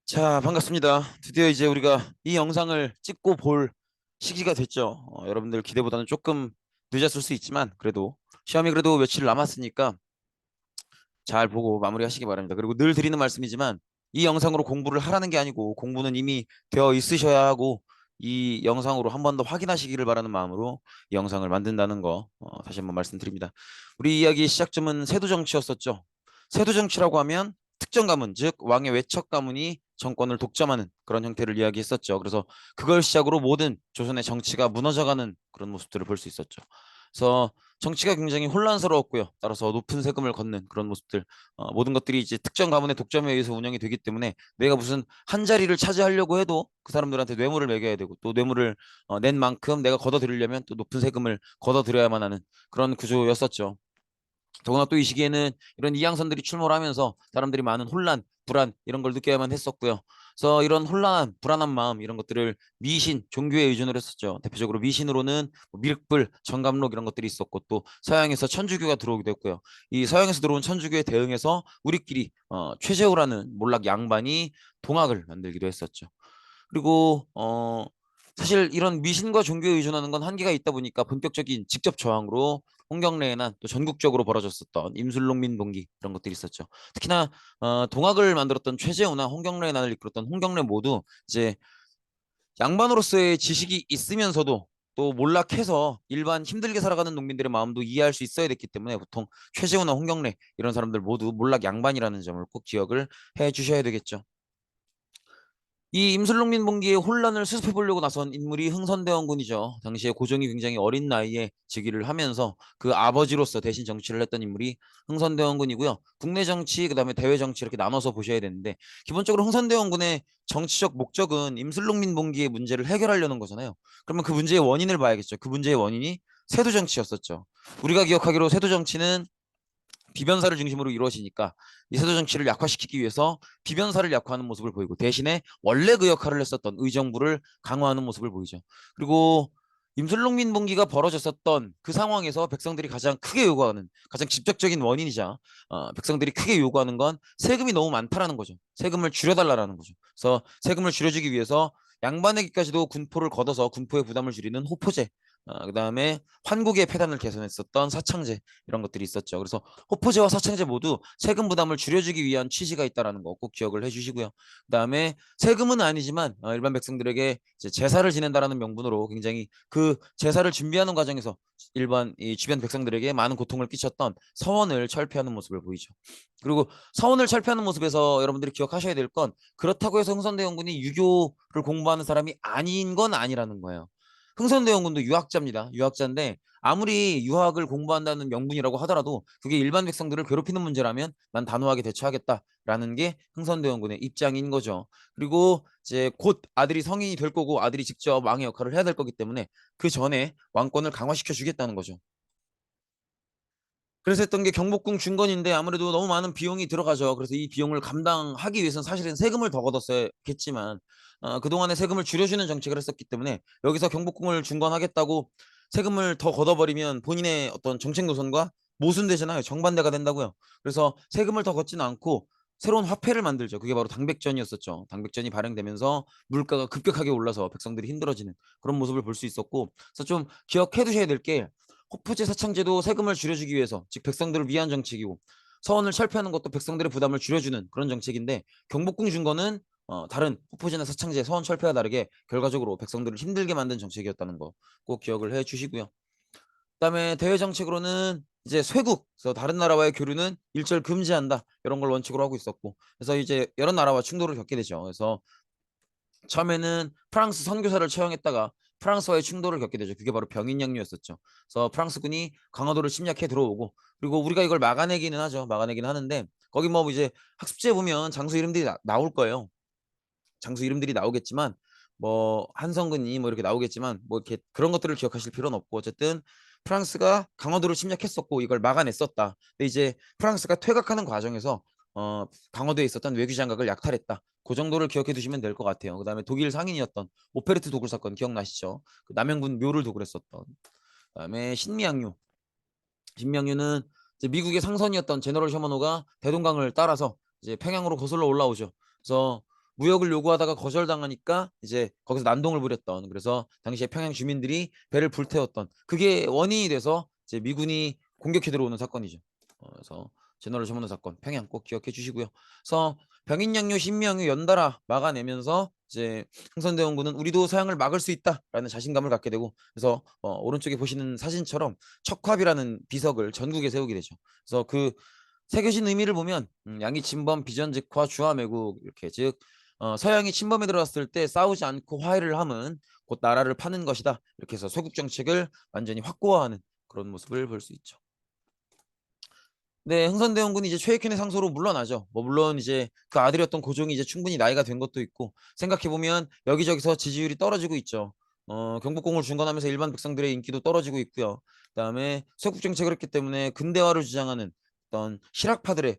자, 반갑습니다. 드디어 이제 우리가 이 영상을 찍고 볼 시기가 됐죠. 여러분들 기대보다는 조금 늦었을 수 있지만 그래도 시험이 그래도 며칠 남았으니까 잘 보고 마무리하시기 바랍니다. 그리고 늘 드리는 말씀이지만 이 영상으로 공부를 하라는 게 아니고 공부는 이미 되어 있으셔야 하고 이 영상으로 한 번 더 확인하시기를 바라는 마음으로 이 영상을 만든다는 거 다시 한번 말씀드립니다. 우리 이야기 시작점은 세도정치였었죠. 세도정치라고 하면 특정 가문, 즉 왕의 외척 가문이 정권을 독점하는 그런 형태를 이야기했었죠. 그래서 그걸 시작으로 모든 조선의 정치가 무너져가는 그런 모습들을 볼 수 있었죠. 그래서 정치가 굉장히 혼란스러웠고요. 따라서 높은 세금을 걷는 그런 모습들, 모든 것들이 이제 특정 가문의 독점에 의해서 운영이 되기 때문에 내가 무슨 한 자리를 차지하려고 해도 그 사람들한테 뇌물을 매겨야 되고 또 뇌물을 낸 만큼 내가 걷어들이려면 또 높은 세금을 걷어들여야만 하는 그런 구조였었죠. 더구나 또 이 시기에는 이런 이양선들이 출몰 하면서 사람들이 많은 혼란, 불안 이런 걸 느껴야만 했었고요. 그래서 이런 혼란, 불안한 마음 이런 것들을 미신, 종교에 의존을 했었죠. 대표적으로 미신으로는 뭐 밀불, 정감록 이런 것들이 있었고 또 서양에서 천주교가 들어오기도 했고요. 이 서양에서 들어온 천주교에 대응해서 우리끼리 최재우라는 몰락 양반이 동학을 만들기도 했었죠. 그리고 사실 이런 미신과 종교에 의존하는 건 한계가 있다 보니까 본격적인 직접 저항으로 홍경래의 난 또 전국적으로 벌어졌었던 임술롱민 동기 이런 것들이 있었죠. 특히나 동학을 만들었던 최재우나 홍경래의 난을 이끌었던 홍경래 모두 이제 양반으로서의 지식이 있으면서도 또 몰락해서 일반 힘들게 살아가는 농민들의 마음도 이해할 수 있어야 됐기 때문에 보통 최재우나 홍경래 이런 사람들 모두 몰락 양반이라는 점을 꼭 기억을 해 주셔야 되겠죠. 이 임술롱민 봉기의 혼란을 수습해 보려고 나선 인물이 흥선대원군이죠. 당시에 고종이 굉장히 어린 나이에 즉위를 하면서 그 아버지로서 대신 정치를 했던 인물이 흥선대원군이고요. 국내 정치, 그다음에 대외 정치 이렇게 나눠서 보셔야 되는데 기본적으로 흥선대원군의 정치적 목적은 임술롱민 봉기의 문제를 해결하려는 거잖아요. 그러면 그 문제의 원인을 봐야겠죠. 그 문제의 원인이 세도 정치였었죠. 우리가 기억하기로 세도 정치는 비변사를 중심으로 이루어지니까 이 세도 정치를 약화시키기 위해서 비변사를 약화하는 모습을 보이고 대신에 원래 그 역할을 했었던 의정부를 강화하는 모습을 보이죠. 그리고 임술롱민 봉기가 벌어졌었던 그 상황에서 백성들이 가장 크게 요구하는 가장 직접적인 원인이자 백성들이 크게 요구하는 건 세금이 너무 많다라는 거죠. 세금을 줄여달라는 거죠. 그래서 세금을 줄여주기 위해서 양반에게까지도 군포를 걷어서 군포의 부담을 줄이는 호포제, 그다음에 환국의 폐단을 개선했었던 사창제 이런 것들이 있었죠. 그래서 호포제와 사창제 모두 세금 부담을 줄여주기 위한 취지가 있다라는 거 꼭 기억을 해주시고요. 그다음에 세금은 아니지만 일반 백성들에게 이제 제사를 지낸다라는 명분으로 굉장히 그 제사를 준비하는 과정에서 일반 이 주변 백성들에게 많은 고통을 끼쳤던 서원을 철폐하는 모습을 보이죠. 그리고 서원을 철폐하는 모습에서 여러분들이 기억하셔야 될 건 그렇다고 해서 흥선대원군이 유교를 공부하는 사람이 아닌 건 아니라는 거예요. 흥선대원군도 유학자입니다. 유학자인데 아무리 유학을 공부한다는 명분이라고 하더라도 그게 일반 백성들을 괴롭히는 문제라면 난 단호하게 대처하겠다라는 게 흥선대원군의 입장인 거죠. 그리고 이제 곧 아들이 성인이 될 거고 아들이 직접 왕의 역할을 해야 될 거기 때문에 그 전에 왕권을 강화시켜 주겠다는 거죠. 그래서 했던 게 경복궁 중건인데 아무래도 너무 많은 비용이 들어가죠. 그래서 이 비용을 감당하기 위해서는 사실은 세금을 더 걷었어야겠지만 그동안에 세금을 줄여주는 정책을 했었기 때문에 여기서 경복궁을 중건하겠다고 세금을 더 걷어버리면 본인의 어떤 정책 노선과 모순되잖아요. 정반대가 된다고요. 그래서 세금을 더 걷지는 않고 새로운 화폐를 만들죠. 그게 바로 당백전이었었죠. 당백전이 발행되면서 물가가 급격하게 올라서 백성들이 힘들어지는 그런 모습을 볼 수 있었고, 그래서 좀 기억해 두셔야 될게 호프제 사창제도 세금을 줄여주기 위해서 즉 백성들을 위한 정책이고 서원을 철폐하는 것도 백성들의 부담을 줄여주는 그런 정책인데 경복궁 준거는 다른 호프제나 사창제 서원 철폐와 다르게 결과적으로 백성들을 힘들게 만든 정책이었다는 거 꼭 기억을 해 주시고요. 그다음에 대외 정책으로는 이제 쇄국, 그래서 다른 나라와의 교류는 일절 금지한다 이런 걸 원칙으로 하고 있었고, 그래서 이제 여러 나라와 충돌을 겪게 되죠. 그래서 처음에는 프랑스 선교사를 채용했다가 프랑스와의 충돌을 겪게 되죠. 그게 바로 병인양요였었죠. 그래서 프랑스군이 강화도를 침략해 들어오고, 그리고 우리가 이걸 막아내기는 하죠. 막아내기는 하는데 거기 뭐 이제 학습지에 보면 장소 이름들이 나올 거예요. 장소 이름들이 나오겠지만 뭐 한성근이 뭐 이렇게 나오겠지만 뭐 이렇게 그런 것들을 기억하실 필요는 없고, 어쨌든 프랑스가 강화도를 침략했었고 이걸 막아냈었다. 근데 이제 프랑스가 퇴각하는 과정에서 강화도에 있었던 외교 장각을 약탈했다. 그 정도를 기억해 두시면 될 것 같아요. 그다음에 독일 상인이었던 오페르트 도굴 사건 기억나시죠? 그 남영군 묘를 도굴했었던. 그다음에 신미양요. 신미양요는 이제 미국의 상선이었던 제너럴 셔머노가 대동강을 따라서 이제 평양으로 거슬러 올라오죠. 그래서 무역을 요구하다가 거절당하니까 이제 거기서 난동을 부렸던, 그래서 당시에 평양 주민들이 배를 불태웠던 그게 원인이 돼서 이제 미군이 공격해 들어오는 사건이죠. 그래서 제너럴 전문호 사건 평양 꼭 기억해 주시고요. 그래서 병인양요 신명유 연달아 막아내면서 이제 흥선대원군은 우리도 서양을 막을 수 있다라는 자신감을 갖게 되고, 그래서 오른쪽에 보시는 사진처럼 척화비라는 비석을 전국에 세우게 되죠. 그래서 그 새겨진 의미를 보면 양이 침범, 비전직화, 주화매국 이렇게, 즉 서양이 침범에 들어왔을 때 싸우지 않고 화해를 함은 곧 나라를 파는 것이다. 이렇게 해서 쇄국 정책을 완전히 확고화하는 그런 모습을 볼 수 있죠. 네, 흥선대원군이 이제 최익현의 상소로 물러나죠. 뭐 물론 이제 그 아들이었던 고종이 이제 충분히 나이가 된 것도 있고, 생각해 보면 여기저기서 지지율이 떨어지고 있죠. 경복궁을 중건하면서 일반 백성들의 인기도 떨어지고 있고요. 그다음에 쇄국 정책을 했기 때문에 근대화를 주장하는 어떤 실학파들의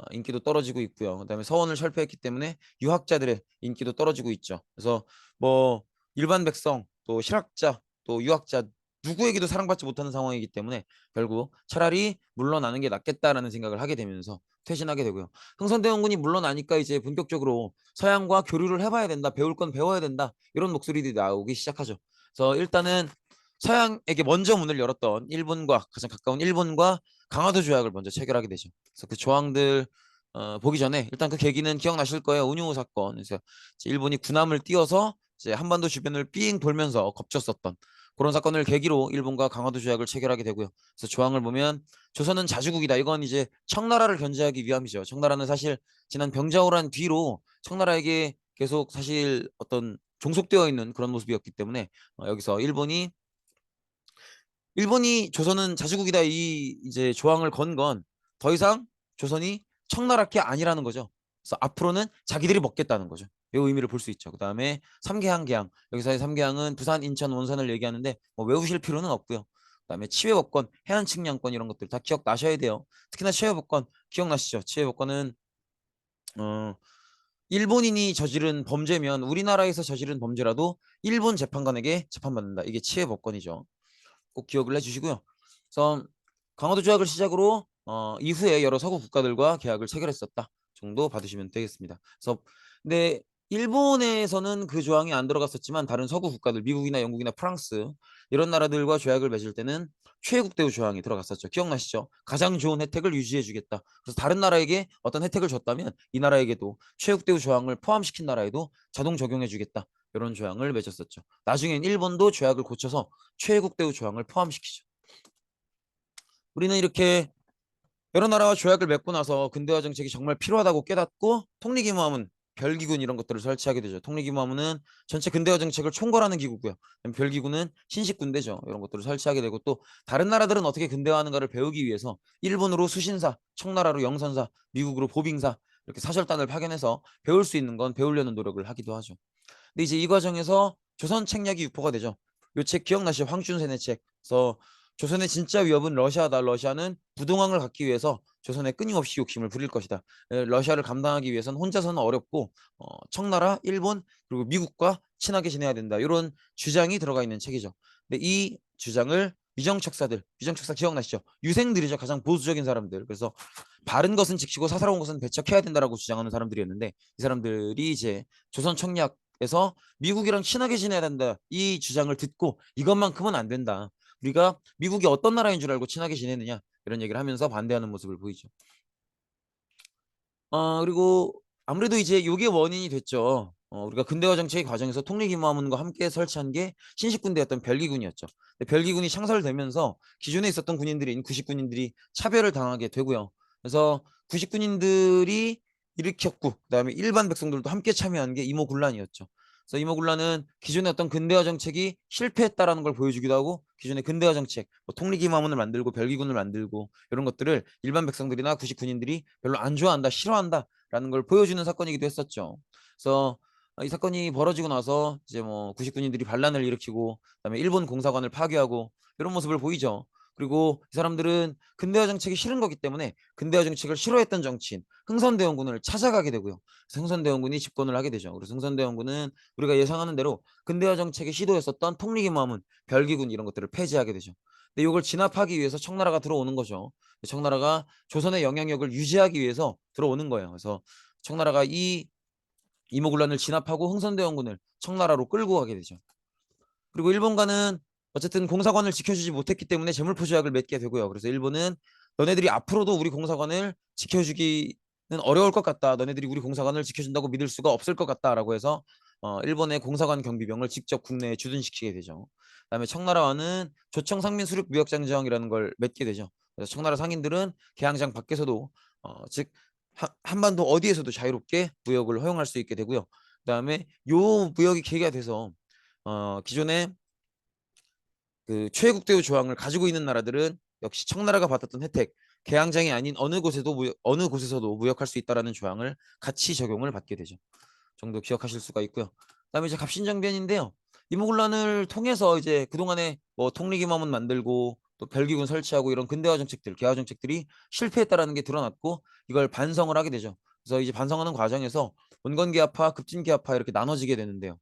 인기도 떨어지고 있고요. 그다음에 서원을 철폐했기 때문에 유학자들의 인기도 떨어지고 있죠. 그래서 뭐 일반 백성, 또 실학자, 또 유학자 누구에게도 사랑받지 못하는 상황이기 때문에 결국 차라리 물러나는 게 낫겠다라는 생각을 하게 되면서 퇴진하게 되고요. 흥선대원군이 물러나니까 이제 본격적으로 서양과 교류를 해봐야 된다, 배울 건 배워야 된다, 이런 목소리들이 나오기 시작하죠. 그래서 일단은 서양에게 먼저 문을 열었던 일본과 가장 가까운 일본과 강화도 조약을 먼저 체결하게 되죠. 그래서 그 조항들 보기 전에 일단 그 계기는 기억나실 거예요. 운용호 사건. 그래서 일본이 군함을 띄워서 이제 한반도 주변을 삥 돌면서 겁쳤었던 그런 사건을 계기로 일본과 강화도 조약을 체결하게 되고요. 그래서 조항을 보면 조선은 자주국이다. 이건 이제 청나라를 견제하기 위함이죠. 청나라는 사실 지난 병자호란 뒤로 청나라에게 계속 사실 어떤 종속되어 있는 그런 모습이었기 때문에 여기서 일본이 조선은 자주국이다 이 이제 조항을 건 건 더 이상 조선이 청나라 게 아니라는 거죠. 그래서 앞으로는 자기들이 먹겠다는 거죠. 이 의미를 볼 수 있죠. 그 다음에 삼계항 계항, 여기서의 삼계항은 부산, 인천, 원산을 얘기하는데 뭐 외우실 필요는 없고요. 그 다음에 치외법권, 해안측량권 이런 것들 다 기억나셔야 돼요. 특히나 치외법권 기억나시죠? 치외법권은 어, 일본인이 저지른 범죄면 우리나라에서 저지른 범죄라도 일본 재판관에게 재판받는다. 이게 치외법권이죠. 꼭 기억을 해주시고요. 그래서 강화도 조약을 시작으로 이후에 여러 서구 국가들과 계약을 체결했었다 정도 받으시면 되겠습니다. 그래서 근데 일본에서는 그 조항이 안 들어갔었지만 다른 서구 국가들, 미국이나 영국이나 프랑스 이런 나라들과 조약을 맺을 때는 최애국 대우 조항이 들어갔었죠. 기억나시죠? 가장 좋은 혜택을 유지해주겠다. 그래서 다른 나라에게 어떤 혜택을 줬다면 이 나라에게도 최애국 대우 조항을 포함시킨 나라에도 자동 적용해주겠다. 이런 조항을 맺었었죠. 나중엔 일본도 조약을 고쳐서 최애국 대우 조항을 포함시키죠. 우리는 이렇게 여러 나라와 조약을 맺고 나서 근대화 정책이 정말 필요하다고 깨닫고 통리기무함은 별기군 이런 것들을 설치하게 되죠. 통리기무함은 전체 근대화 정책을 총괄하는 기구고요. 별기군은 신식군대죠. 이런 것들을 설치하게 되고, 또 다른 나라들은 어떻게 근대화하는가를 배우기 위해서 일본으로 수신사, 청나라로 영선사, 미국으로 보빙사 이렇게 사절단을 파견해서 배울 수 있는 건 배우려는 노력을 하기도 하죠. 근데 이제 이 과정에서 조선 책략이 유포가 되죠. 요 책 기억나시죠? 황춘세의 책. 그래서 조선의 진짜 위협은 러시아다. 러시아는 부동항을 갖기 위해서 조선에 끊임없이 욕심을 부릴 것이다. 러시아를 감당하기 위해서는 혼자서는 어렵고 청나라, 일본 그리고 미국과 친하게 지내야 된다. 이런 주장이 들어가 있는 책이죠. 근데 이 주장을 위정척사 기억나시죠? 유생들이죠. 가장 보수적인 사람들. 그래서 바른 것은 지키고 사사로운 것은 배척해야 된다라고 주장하는 사람들이었는데, 이 사람들이 이제 조선 청략에서 미국이랑 친하게 지내야 된다 이 주장을 듣고 이것만큼은 안 된다. 우리가 미국이 어떤 나라인 줄 알고 친하게 지내느냐 이런 얘기를 하면서 반대하는 모습을 보이죠. 그리고 아무래도 이제 이게 원인이 됐죠. 우리가 근대화 정책의 과정에서 통일기모함과 함께 설치한 게 신식군대였던 별기군이었죠. 별기군이 창설되면서 기존에 있었던 군인들인 구식군인들이 차별을 당하게 되고요. 그래서 구식군인들이 일으켰고, 그다음에 일반 백성들도 함께 참여한 게 이모군란이었죠. 그래서 이모군란은 기존의 어떤 근대화 정책이 실패했다라는 걸 보여주기도 하고, 기존의 근대화 정책, 뭐 통리기마문을 만들고 별기군을 만들고 이런 것들을 일반 백성들이나 구식군인들이 별로 안 좋아한다, 싫어한다라는 걸 보여주는 사건이기도 했었죠. 그래서 이 사건이 벌어지고 나서 이제 뭐 구식군인들이 반란을 일으키고, 그다음에 일본 공사관을 파괴하고 이런 모습을 보이죠. 그리고 이 사람들은 근대화 정책이 싫은 거기 때문에 근대화 정책을 싫어했던 정치인 흥선대원군을 찾아가게 되고요. 그래서 흥선대원군이 집권을 하게 되죠. 그래서 흥선대원군은 우리가 예상하는 대로 근대화 정책의 시도였었던 통리기마문, 별기군 이런 것들을 폐지하게 되죠. 근데 이걸 진압하기 위해서 청나라가 들어오는 거죠. 청나라가 조선의 영향력을 유지하기 위해서 들어오는 거예요. 그래서 청나라가 이 이모군란을 진압하고 흥선대원군을 청나라로 끌고 가게 되죠. 그리고 일본과는 어쨌든 공사관을 지켜주지 못했기 때문에 재물포 조약을 맺게 되고요. 그래서 일본은 너네들이 앞으로도 우리 공사관을 지켜주기는 어려울 것 같다. 너네들이 우리 공사관을 지켜준다고 믿을 수가 없을 것 같다라고 해서 일본의 공사관 경비병을 직접 국내에 주둔시키게 되죠. 그다음에 청나라와는 조청 상민 수륙 무역장정이라는 걸 맺게 되죠. 그래서 청나라 상인들은 개항장 밖에서도 즉 한반도 어디에서도 자유롭게 무역을 허용할 수 있게 되고요. 그다음에 요 무역이 계기가 돼서 기존에 그 최애국대우 조항을 가지고 있는 나라들은 역시 청나라가 받았던 혜택, 개항장이 아닌 어느 곳에서도 무역할 수 있다라는 조항을 같이 적용을 받게 되죠. 정도 기억하실 수가 있고요. 그다음에 이제 갑신정변인데요. 이모군란을 통해서 이제 그동안에 뭐 통리기마문 만들고 또 별기군 설치하고 이런 근대화 정책들, 개화 정책들이 실패했다라는 게 드러났고 이걸 반성을 하게 되죠. 그래서 이제 반성하는 과정에서 온건기합파, 급진기합파 이렇게 나눠지게 되는데요.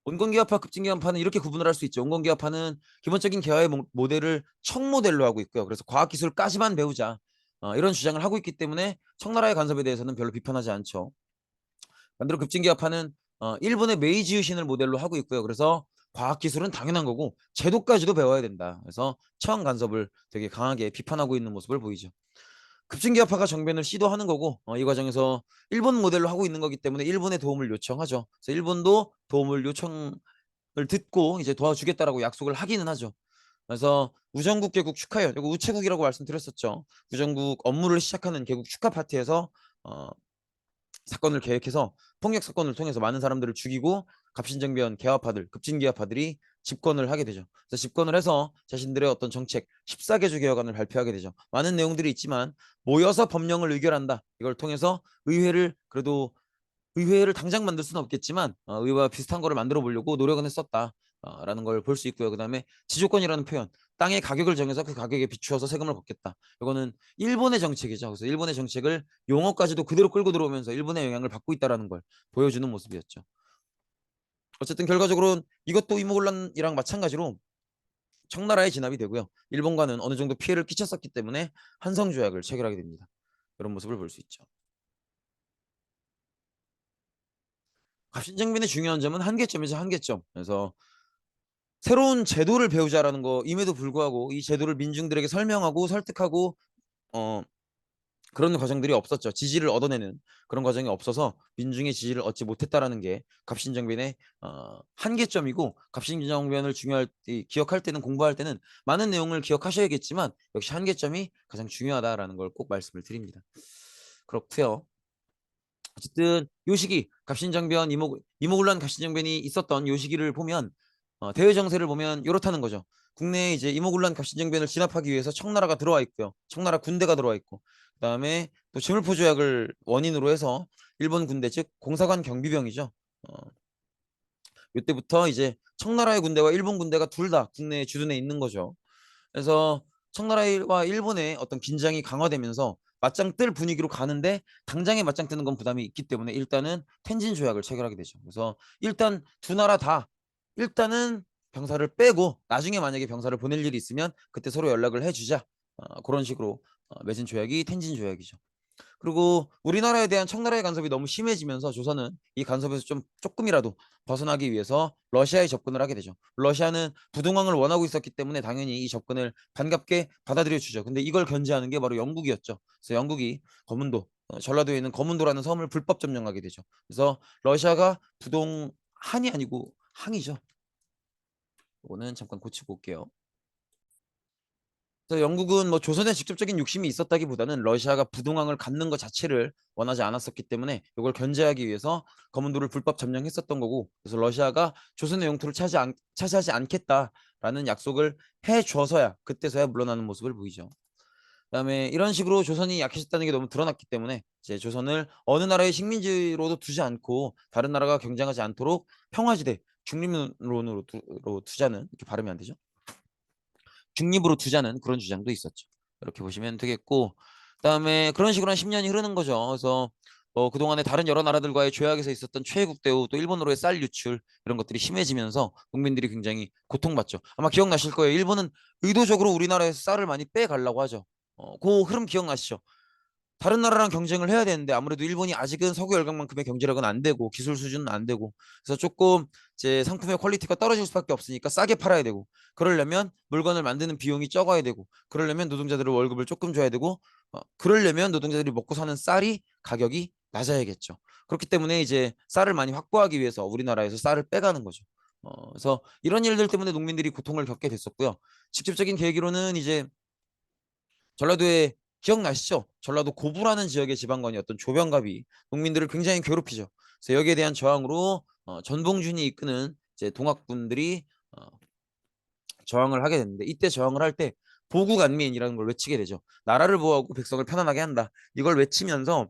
온건기합파, 급진기합파는 이렇게 구분을 할 수 있죠. 온건기합파는 기본적인 개화의 모델을 청 모델로 하고 있고요. 그래서 과학기술까지만 배우자 이런 주장을 하고 있기 때문에 청나라의 간섭에 대해서는 별로 비판하지 않죠. 반대로 급진기합파는 일본의 메이지 유신을 모델로 하고 있고요. 그래서 과학기술은 당연한 거고 제도까지도 배워야 된다. 그래서 청 간섭을 되게 강하게 비판하고 있는 모습을 보이죠. 급진기합파가 정변을 시도하는 거고 이 과정에서 일본 모델로 하고 있는 거기 때문에 일본의 도움을 요청하죠. 그래서 일본도 도움을 요청을 듣고 이제 도와주겠다라고 약속을 하기는 하죠. 그래서 우정국 개국 축하연, 이거 우체국이라고 말씀드렸었죠. 우정국 업무를 시작하는 개국 축하 파티에서 어, 사건을 계획해서 폭력 사건을 통해서 많은 사람들을 죽이고 갑신정변 개화파들, 급진기합파들이 집권을 하게 되죠. 그래서 집권을 해서 자신들의 어떤 정책 14개조 개혁안을 발표하게 되죠. 많은 내용들이 있지만 모여서 법령을 의결한다. 이걸 통해서 의회를 그래도 의회를 당장 만들 수는 없겠지만 의회와 비슷한 거를 만들어 보려고 노력은 했었다. 라는 걸 볼 수 있고요. 그다음에 지조권이라는 표현, 땅의 가격을 정해서 그 가격에 비추어서 세금을 걷겠다. 이거는 일본의 정책이죠. 그래서 일본의 정책을 용어까지도 그대로 끌고 들어오면서 일본의 영향을 받고 있다라는 걸 보여주는 모습이었죠. 어쨌든 결과적으로는 이것도 이모곤란이랑 마찬가지로 청나라에 진압이 되고요. 일본과는 어느 정도 피해를 끼쳤었기 때문에 한성조약을 체결하게 됩니다. 이런 모습을 볼 수 있죠. 갑신정변의 중요한 점은 한계점이죠. 한계점. 그래서 새로운 제도를 배우자라는 거임에도 불구하고 이 제도를 민중들에게 설명하고 설득하고 어 그런 과정들이 없었죠. 지지를 얻어내는 그런 과정이 없어서 민중의 지지를 얻지 못했다라는 게 갑신정변의 한계점이고 갑신정변을 기억할 때는 공부할 때는 많은 내용을 기억하셔야겠지만 역시 한계점이 가장 중요하다라는 걸 꼭 말씀을 드립니다. 그렇고요. 어쨌든 요 시기 갑신정변 이모군란 갑신정변이 있었던 요 시기를 보면 대외 정세를 보면 이렇다는 거죠. 국내에 이제 이모군란 갑신정변을 진압하기 위해서 청나라가 들어와 있고요. 청나라 군대가 들어와 있고 그다음에 또 지물포 조약을 원인으로 해서 일본 군대 즉 공사관 경비병이죠. 이때부터 이제 청나라의 군대와 일본 군대가 둘 다 국내에 주둔해 있는 거죠. 그래서 청나라와 일본의 어떤 긴장이 강화되면서 맞짱 뜰 분위기로 가는데 당장에 맞짱 뜨는 건 부담이 있기 때문에 일단은 텐진 조약을 체결하게 되죠. 그래서 일단 두 나라 다 일단은 병사를 빼고 나중에 만약에 병사를 보낼 일이 있으면 그때 서로 연락을 해주자. 그런 식으로 맺은 조약이 텐진 조약이죠. 그리고 우리나라에 대한 청나라의 간섭이 너무 심해지면서 조선은 이 간섭에서 좀 조금이라도 벗어나기 위해서 러시아에 접근을 하게 되죠. 러시아는 부동항을 원하고 있었기 때문에 당연히 이 접근을 반갑게 받아들여 주죠. 근데 이걸 견제하는 게 바로 영국이었죠. 그래서 영국이 거문도 전라도에 있는 거문도라는 섬을 불법 점령하게 되죠. 그래서 러시아가 부동한이 아니고 항이죠. 이거는 잠깐 고치고 올게요. 그래서 영국은 뭐 조선에 직접적인 욕심이 있었다기보다는 러시아가 부동항을 갖는 것 자체를 원하지 않았었기 때문에 이걸 견제하기 위해서 거문도를 불법 점령했었던 거고 그래서 러시아가 조선의 영토를 차지하지 않겠다라는 약속을 해줘서야 그때서야 물러나는 모습을 보이죠. 그다음에 이런 식으로 조선이 약해졌다는 게 너무 드러났기 때문에 이제 조선을 어느 나라의 식민지로도 두지 않고 다른 나라가 경쟁하지 않도록 평화지대 중립론으로 두자는 이렇게 발음이 안 되죠. 중립으로 두자는 그런 주장도 있었죠. 이렇게 보시면 되겠고 그다음에 그런 식으로 한 10년이 흐르는 거죠. 그래서 그동안에 다른 여러 나라들과의 조약에서 있었던 최애국 대우 또 일본으로의 쌀 유출 이런 것들이 심해지면서 국민들이 굉장히 고통받죠. 아마 기억나실 거예요. 일본은 의도적으로 우리나라에서 쌀을 많이 빼가려고 하죠. 그 흐름 기억나시죠? 다른 나라랑 경쟁을 해야 되는데 아무래도 일본이 아직은 석유 열강만큼의 경제력은 안 되고 기술 수준은 안 되고 그래서 조금 이제 상품의 퀄리티가 떨어질 수밖에 없으니까 싸게 팔아야 되고 그러려면 물건을 만드는 비용이 적어야 되고 그러려면 노동자들의 월급을 조금 줘야 되고 그러려면 노동자들이 먹고 사는 쌀이 가격이 낮아야겠죠. 그렇기 때문에 이제 쌀을 많이 확보하기 위해서 우리나라에서 쌀을 빼가는 거죠. 그래서 이런 일들 때문에 농민들이 고통을 겪게 됐었고요. 직접적인 계기로는 이제 전라도에 기억나시죠? 전라도 고부라는 지역의 지방관이었던 조병갑이 농민들을 굉장히 괴롭히죠. 그래서 여기에 대한 저항으로 전봉준이 이끄는 이제 동학군들이 저항을 하게 됐는데 이때 저항을 할 때 보국안민이라는 걸 외치게 되죠. 나라를 보호하고 백성을 편안하게 한다. 이걸 외치면서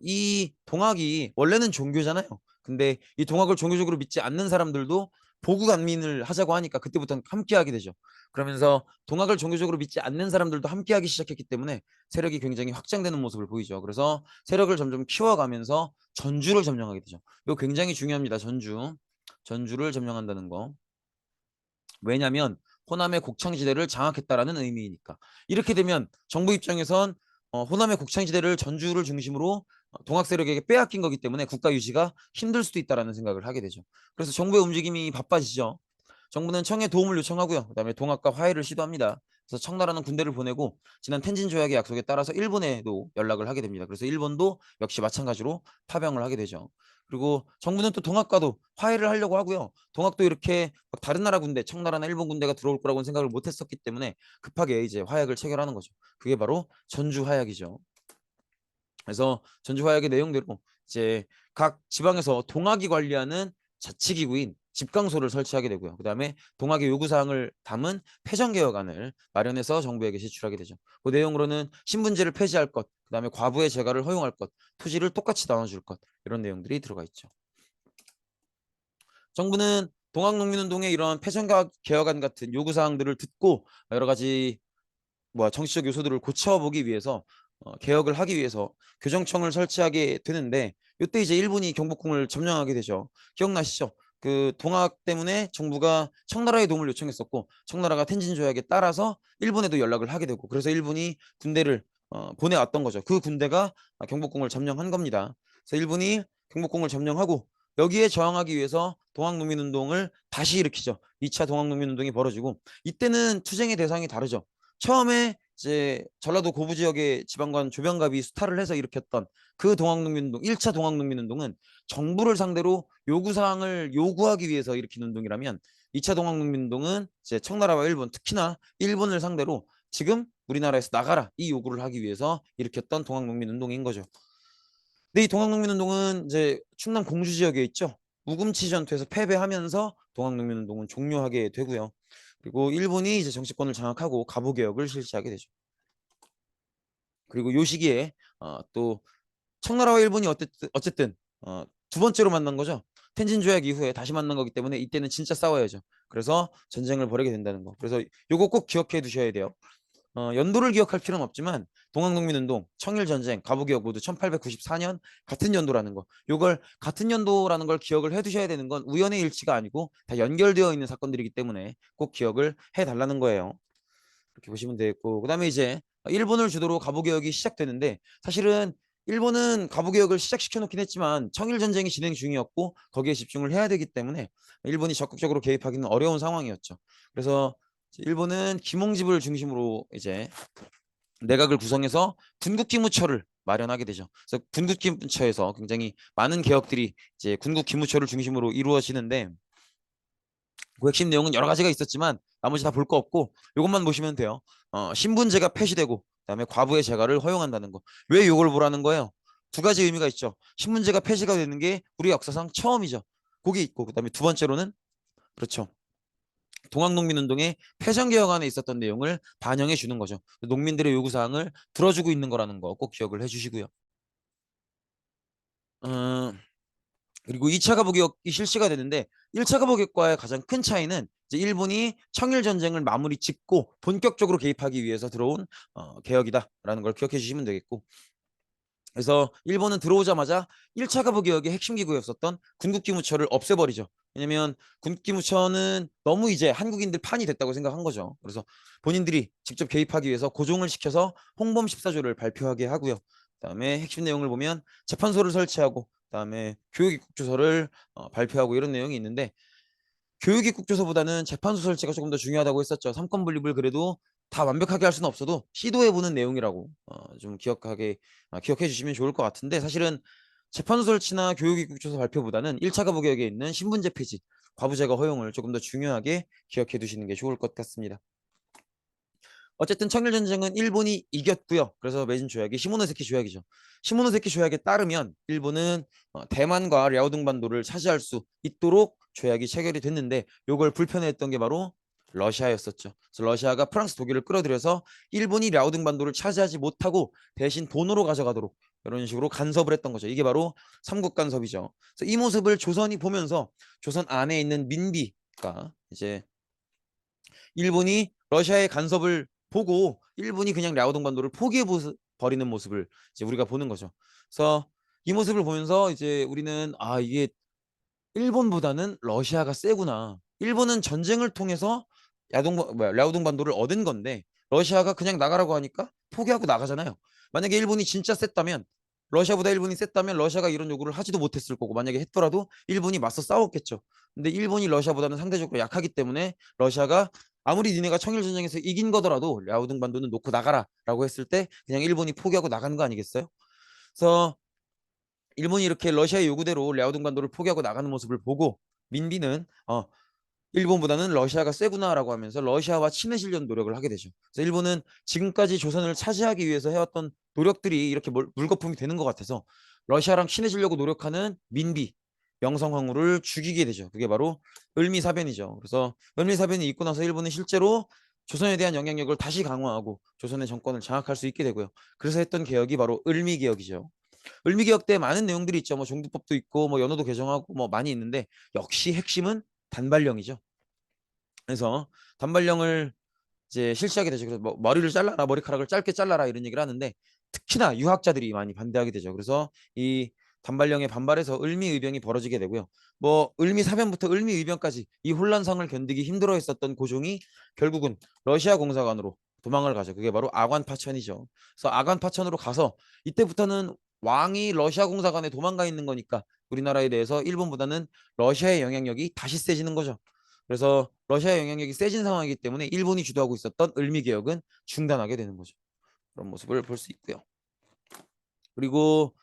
이 동학이 원래는 종교잖아요. 근데 이 동학을 종교적으로 믿지 않는 사람들도 보국안민을 하자고 하니까 그때부터는 함께하게 되죠. 그러면서 동학을 종교적으로 믿지 않는 사람들도 함께하기 시작했기 때문에 세력이 굉장히 확장되는 모습을 보이죠. 그래서 세력을 점점 키워가면서 전주를 점령하게 되죠. 이거 굉장히 중요합니다. 전주를 점령한다는 거. 왜냐하면 호남의 곡창지대를 장악했다라는 의미이니까. 이렇게 되면 정부 입장에선 호남의 곡창지대를 전주를 중심으로 동학 세력에게 빼앗긴 거기 때문에 국가 유지가 힘들 수도 있다라는 생각을 하게 되죠. 그래서 정부의 움직임이 바빠지죠. 정부는 청에 도움을 요청하고요. 그다음에 동학과 화해를 시도합니다. 그래서 청나라는 군대를 보내고 지난 텐진 조약의 약속에 따라서 일본에도 연락을 하게 됩니다. 그래서 일본도 역시 마찬가지로 파병을 하게 되죠. 그리고 정부는 또 동학과도 화해를 하려고 하고요. 동학도 이렇게 막 다른 나라 군대, 청나라나 일본 군대가 들어올 거라고는 생각을 못 했었기 때문에 급하게 이제 화약을 체결하는 거죠. 그게 바로 전주 화약이죠. 그래서 전주 화약의 내용대로 이제 각 지방에서 동학이 관리하는 자치기구인 집강소를 설치하게 되고요. 그다음에 동학의 요구사항을 담은 패전개혁안을 마련해서 정부에게 제출하게 되죠. 그 내용으로는 신분제를 폐지할 것, 그다음에 과부의 재가를 허용할 것, 토지를 똑같이 나눠줄 것 이런 내용들이 들어가 있죠. 정부는 동학농민운동의 이런 패전개혁안 같은 요구사항들을 듣고 여러 가지 정치적 요소들을 고쳐보기 위해서 개혁을 하기 위해서 교정청을 설치하게 되는데 이때 이제 일본이 경복궁을 점령하게 되죠. 기억나시죠? 그 동학 때문에 정부가 청나라의 도움을 요청했었고 청나라가 텐진 조약에 따라서 일본에도 연락을 하게 되고 그래서 일본이 군대를 보내왔던 거죠. 그 군대가 경복궁을 점령한 겁니다. 그래서 일본이 경복궁을 점령하고 여기에 저항하기 위해서 동학농민운동을 다시 일으키죠. 2차 동학농민운동이 벌어지고 이때는 투쟁의 대상이 다르죠. 처음에 이제 전라도 고부 지역의 지방관 조병갑이 수탈을 해서 일으켰던 그 동학농민운동 1차 동학농민운동은 정부를 상대로 요구사항을 요구하기 위해서 일으킨 운동이라면 2차 동학농민운동은 이제 청나라와 일본 특히나 일본을 상대로 지금 우리나라에서 나가라 이 요구를 하기 위해서 일으켰던 동학농민운동인 거죠. 근데 이 동학농민운동은 이제 충남 공주 지역에 있죠. 우금치 전투에서 패배하면서 동학농민운동은 종료하게 되고요. 그리고 일본이 이제 정치권을 장악하고 갑오개혁을 실시하게 되죠. 그리고 요 시기에 또 청나라와 일본이 어쨌든 두 번째로 만난 거죠. 텐진 조약 이후에 다시 만난 거기 때문에 이때는 진짜 싸워야죠. 그래서 전쟁을 벌이게 된다는 거. 그래서 요거 꼭 기억해 두셔야 돼요. 연도를 기억할 필요는 없지만 동학농민운동, 청일전쟁, 갑오개혁 모두 1894년 같은 연도라는 거. 요걸 같은 연도라는 걸 기억을 해두셔야 되는 건 우연의 일치가 아니고 다 연결되어 있는 사건들이기 때문에 꼭 기억을 해달라는 거예요. 그렇게 보시면 되겠고 그다음에 이제 일본을 주도로 갑오개혁이 시작되는데 사실은 일본은 갑오개혁을 시작시켜 놓긴 했지만 청일전쟁이 진행 중이었고 거기에 집중을 해야 되기 때문에 일본이 적극적으로 개입하기는 어려운 상황이었죠. 그래서 일본은 김홍집을 중심으로 이제 내각을 구성해서 군국기무처를 마련하게 되죠. 그래서 군국기무처에서 굉장히 많은 개혁들이 이제 군국기무처를 중심으로 이루어지는데 그 핵심 내용은 여러 가지가 있었지만 나머지 다 볼 거 없고 이것만 보시면 돼요. 신분제가 폐지되고 그다음에 과부의 재가를 허용한다는 거. 왜 이걸 보라는 거예요? 두 가지 의미가 있죠. 신분제가 폐지가 되는 게 우리 역사상 처음이죠. 그게 있고 그다음에 두 번째로는 그렇죠. 동학농민운동의 패전개혁안에 있었던 내용을 반영해 주는 거죠. 농민들의 요구사항을 들어주고 있는 거라는 거 꼭 기억을 해주시고요. 그리고 2차 가보개혁이 실시가 되는데 1차 가보개혁과의 가장 큰 차이는 이제 일본이 청일 전쟁을 마무리 짓고 본격적으로 개입하기 위해서 들어온 개혁이다라는 걸 기억해 주시면 되겠고 그래서 일본은 들어오자마자 1차 가부개혁의 핵심 기구였었던 군국기무처를 없애버리죠. 왜냐면 군국기무처는 너무 이제 한국인들 판이 됐다고 생각한 거죠. 그래서 본인들이 직접 개입하기 위해서 고종을 시켜서 홍범 14조를 발표하게 하고요. 그다음에 핵심 내용을 보면 재판소를 설치하고 그다음에 교육입국조서를 발표하고 이런 내용이 있는데 교육입국조서보다는 재판소 설치가 조금 더 중요하다고 했었죠. 삼권 분립을 그래도 다 완벽하게 할 수는 없어도 시도해보는 내용이라고 좀 기억해 주시면 좋을 것 같은데 사실은 재판소 설치나 교육입국조서 발표보다는 1차 가부개혁에 있는 신분제 폐지, 과부제가 허용을 조금 더 중요하게 기억해 두시는 게 좋을 것 같습니다. 어쨌든 청일전쟁은 일본이 이겼고요. 그래서 맺은 조약이 시모노세키 조약이죠. 시모노세키 조약에 따르면 일본은 대만과 랴오둥반도를 차지할 수 있도록 조약이 체결이 됐는데 이걸 불편해했던 게 바로 러시아였었죠. 그래서 러시아가 프랑스, 독일을 끌어들여서 일본이 랴오둥반도를 차지하지 못하고 대신 돈으로 가져가도록 이런 식으로 간섭을 했던 거죠. 이게 바로 삼국 간섭이죠. 그래서 이 모습을 조선이 보면서 조선 안에 있는 민비가 이제 일본이 러시아의 간섭을 보고 일본이 그냥 랴오동반도를 포기해 버리는 모습을 이제 우리가 보는 거죠. 그래서 이 모습을 보면서 이제 우리는 이게 일본보다는 러시아가 세구나. 일본은 전쟁을 통해서 랴오동반도를 얻은 건데 러시아가 그냥 나가라고 하니까 포기하고 나가잖아요. 만약에 일본이 진짜 셌다면 러시아보다 일본이 셌다면 러시아가 이런 요구를 하지도 못했을 거고 만약에 했더라도 일본이 맞서 싸웠겠죠. 근데 일본이 러시아보다는 상대적으로 약하기 때문에 러시아가 아무리 니네가 청일전쟁에서 이긴 거더라도 랴오둥반도는 놓고 나가라라고 했을 때 그냥 일본이 포기하고 나간 거 아니겠어요? 그래서 일본이 이렇게 러시아의 요구대로 랴오둥반도를 포기하고 나가는 모습을 보고 민비는 일본보다는 러시아가 세구나라고 하면서 러시아와 친해지려는 노력을 하게 되죠. 그래서 일본은 지금까지 조선을 차지하기 위해서 해왔던 노력들이 이렇게 물거품이 되는 것 같아서 러시아랑 친해지려고 노력하는 민비, 명성황후를 죽이게 되죠. 그게 바로 을미사변이죠. 그래서 을미사변이 있고 나서 일본은 실제로 조선에 대한 영향력을 다시 강화하고 조선의 정권을 장악할 수 있게 되고요. 그래서 했던 개혁이 바로 을미개혁이죠. 을미개혁 때 많은 내용들이 있죠. 뭐 종부법도 있고 뭐 연호도 개정하고 뭐 많이 있는데 역시 핵심은 단발령이죠. 그래서 단발령을 이제 실시하게 되죠. 그래서 뭐 머리를 잘라라, 머리카락을 짧게 잘라라 이런 얘기를 하는데 특히나 유학자들이 많이 반대하게 되죠. 그래서 이 단발령에 반발해서 을미의병이 벌어지게 되고요. 뭐 을미사변부터 을미의병까지 이 혼란상을 견디기 힘들어했었던 고종이 결국은 러시아 공사관으로 도망을 가죠. 그게 바로 아관파천이죠. 그래서 아관파천으로 가서 이때부터는 왕이 러시아 공사관에 도망가 있는 거니까 우리나라에 대해서 일본보다는 러시아의 영향력이 다시 세지는 거죠. 그래서 러시아의 영향력이 세진 상황이기 때문에 일본이 주도하고 있었던 을미개혁은 중단하게 되는 거죠. 그런 모습을 볼 수 있고요. 그리고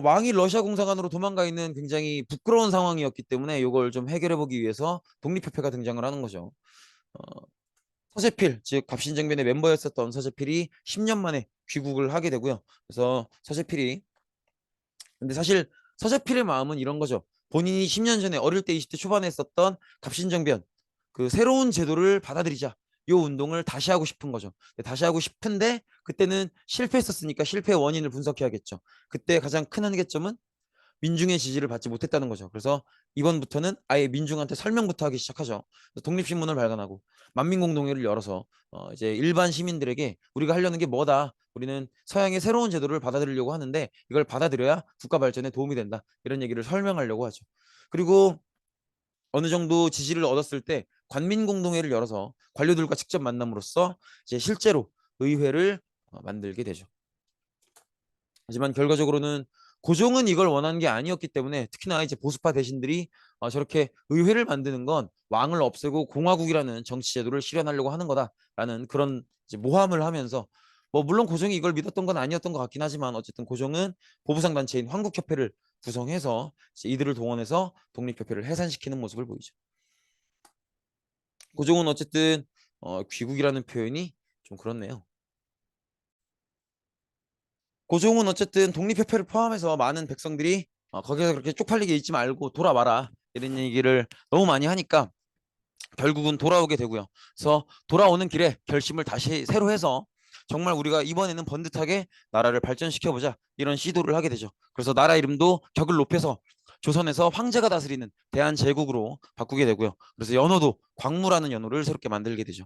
왕이 러시아 공사관으로 도망가 있는 굉장히 부끄러운 상황이었기 때문에 이걸 좀 해결해 보기 위해서 독립협회가 등장을 하는 거죠. 어, 서재필, 즉 갑신정변의 멤버였었던 서재필이 10년 만에 귀국을 하게 되고요. 그래서 서재필이 근데 사실 서재필의 마음은 이런 거죠. 본인이 10년 전에 어릴 때 20대 초반에 했었던 갑신정변 그 새로운 제도를 받아들이자 이 운동을 다시 하고 싶은 거죠. 다시 하고 싶은데 그때는 실패했었으니까 실패의 원인을 분석해야겠죠. 그때 가장 큰 한계점은 민중의 지지를 받지 못했다는 거죠. 그래서 이번부터는 아예 민중한테 설명부터 하기 시작하죠. 독립신문을 발간하고 만민공동회를 열어서 이제 일반 시민들에게 우리가 하려는 게 뭐다. 우리는 서양의 새로운 제도를 받아들이려고 하는데 이걸 받아들여야 국가 발전에 도움이 된다. 이런 얘기를 설명하려고 하죠. 그리고 어느 정도 지지를 얻었을 때 관민공동회를 열어서 관료들과 직접 만남으로써 이제 실제로 의회를 만들게 되죠. 하지만 결과적으로는 고종은 이걸 원하는 게 아니었기 때문에 특히나 이제 보수파 대신들이 저렇게 의회를 만드는 건 왕을 없애고 공화국이라는 정치 제도를 실현하려고 하는 거다라는 그런 이제 모함을 하면서 뭐 물론 고종이 이걸 믿었던 건 아니었던 것 같긴 하지만 어쨌든 고종은 보부상 단체인 황국협회를 구성해서 이들을 동원해서 독립협회를 해산시키는 모습을 보이죠. 고종은 어쨌든 귀국이라는 표현이 좀 그렇네요. 고종은 어쨌든 독립협회를 포함해서 많은 백성들이 거기서 그렇게 쪽팔리게 있지 말고 돌아와라 이런 얘기를 너무 많이 하니까 결국은 돌아오게 되고요. 그래서 돌아오는 길에 결심을 다시 새로 해서 정말 우리가 이번에는 번듯하게 나라를 발전시켜보자 이런 시도를 하게 되죠. 그래서 나라 이름도 격을 높여서 조선에서 황제가 다스리는 대한제국으로 바꾸게 되고요. 그래서 연호도 광무라는 연호를 새롭게 만들게 되죠.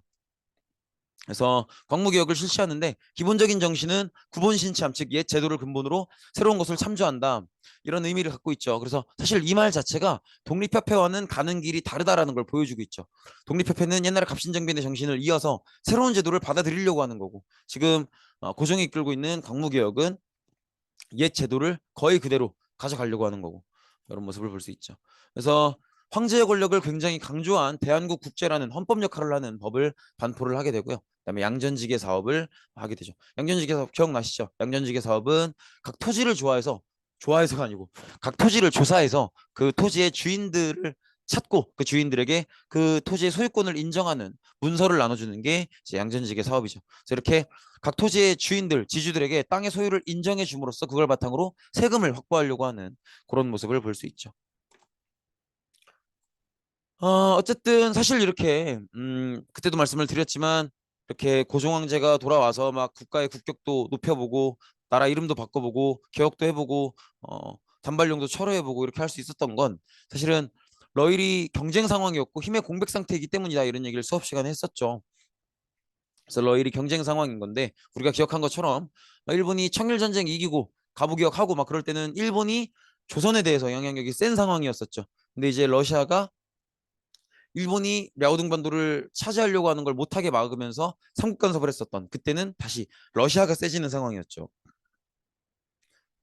그래서 광무개혁을 실시하는데 기본적인 정신은 구본신참 즉 옛 제도를 근본으로 새로운 것을 참조한다 이런 의미를 갖고 있죠. 그래서 사실 이 말 자체가 독립협회와는 가는 길이 다르다라는 걸 보여주고 있죠. 독립협회는 옛날에 갑신정변의 정신을 이어서 새로운 제도를 받아들이려고 하는 거고 지금 고종이 이끌고 있는 광무개혁은 옛 제도를 거의 그대로 가져가려고 하는 거고 이런 모습을 볼 수 있죠. 그래서 황제의 권력을 굉장히 강조한 대한국 국제라는 헌법 역할을 하는 법을 반포를 하게 되고요. 그다음에 양전지계 사업을 하게 되죠. 양전지계 사업 기억나시죠? 양전지계 사업은 각 토지를 좋아해서가 아니고 각 토지를 조사해서 그 토지의 주인들을 찾고 그 주인들에게 그 토지의 소유권을 인정하는 문서를 나눠주는 게 이제 양전지계 사업이죠. 그래서 이렇게 각 토지의 주인들, 지주들에게 땅의 소유를 인정해 줌으로써 그걸 바탕으로 세금을 확보하려고 하는 그런 모습을 볼 수 있죠. 어쨌든 사실 이렇게 그때도 말씀을 드렸지만 이렇게 고종 황제가 돌아와서 막 국가의 국격도 높여보고 나라 이름도 바꿔보고 개혁도 해보고 단발령도 철회해보고 이렇게 할 수 있었던 건 사실은 러일이 경쟁 상황이었고 힘의 공백 상태이기 때문이다 이런 얘기를 수업 시간에 했었죠. 그래서 러일이 경쟁 상황인 건데 우리가 기억한 것처럼 일본이 청일전쟁 이기고 가부기역하고 막 그럴 때는 일본이 조선에 대해서 영향력이 센 상황이었었죠. 근데 이제 러시아가 일본이 랴오둥반도를 차지하려고 하는 걸 못하게 막으면서 삼국 간섭을 했었던 그때는 다시 러시아가 세지는 상황이었죠.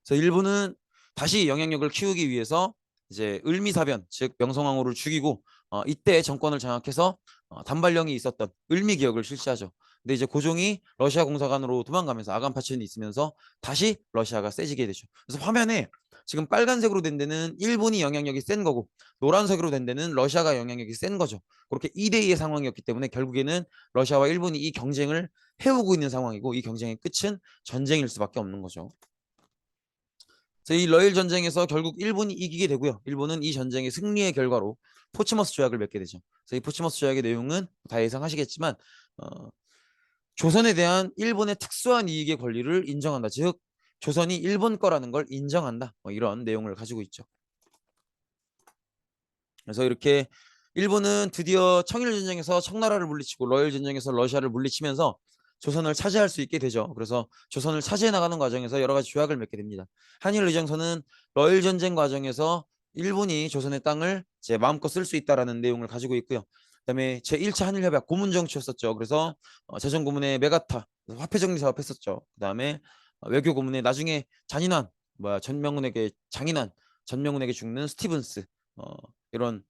그래서 일본은 다시 영향력을 키우기 위해서 이제 을미사변 즉 명성황후를 죽이고 이때 정권을 장악해서 단발령이 있었던 을미기역을 실시하죠. 근데 이제 고종이 러시아 공사관으로 도망가면서 아간파천이 있으면서 다시 러시아가 세지게 되죠. 그래서 화면에 지금 빨간색으로 된 데는 일본이 영향력이 센 거고 노란색으로 된 데는 러시아가 영향력이 센 거죠. 그렇게 2대2의 상황이었기 때문에 결국에는 러시아와 일본이 이 경쟁을 해오고 있는 상황이고 이 경쟁의 끝은 전쟁일 수밖에 없는 거죠. 이 러일 전쟁에서 결국 일본이 이기게 되고요. 일본은 이 전쟁의 승리의 결과로 포츠머스 조약을 맺게 되죠. 그래서 이 포츠머스 조약의 내용은 다 예상하시겠지만 어, 조선에 대한 일본의 특수한 이익의 권리를 인정한다. 즉 조선이 일본 거라는 걸 인정한다. 뭐 이런 내용을 가지고 있죠. 그래서 이렇게 일본은 드디어 청일전쟁에서 청나라를 물리치고 러일 전쟁에서 러시아를 물리치면서 조선을 차지할 수 있게 되죠. 그래서 조선을 차지해 나가는 과정에서 여러 가지 조약을 맺게 됩니다. 한일의정서는 러일 전쟁 과정에서 일본이 조선의 땅을 이제 마음껏 쓸 수 있다라는 내용을 가지고 있고요. 그다음에 제1차 한일협약 고문 정치였었죠. 그래서 재정 고문의 메가타 화폐 정리 사업 했었죠. 그다음에 외교 고문의 나중에 잔인한 전명훈에게 장인한 전명훈에게 죽는 스티븐스 이런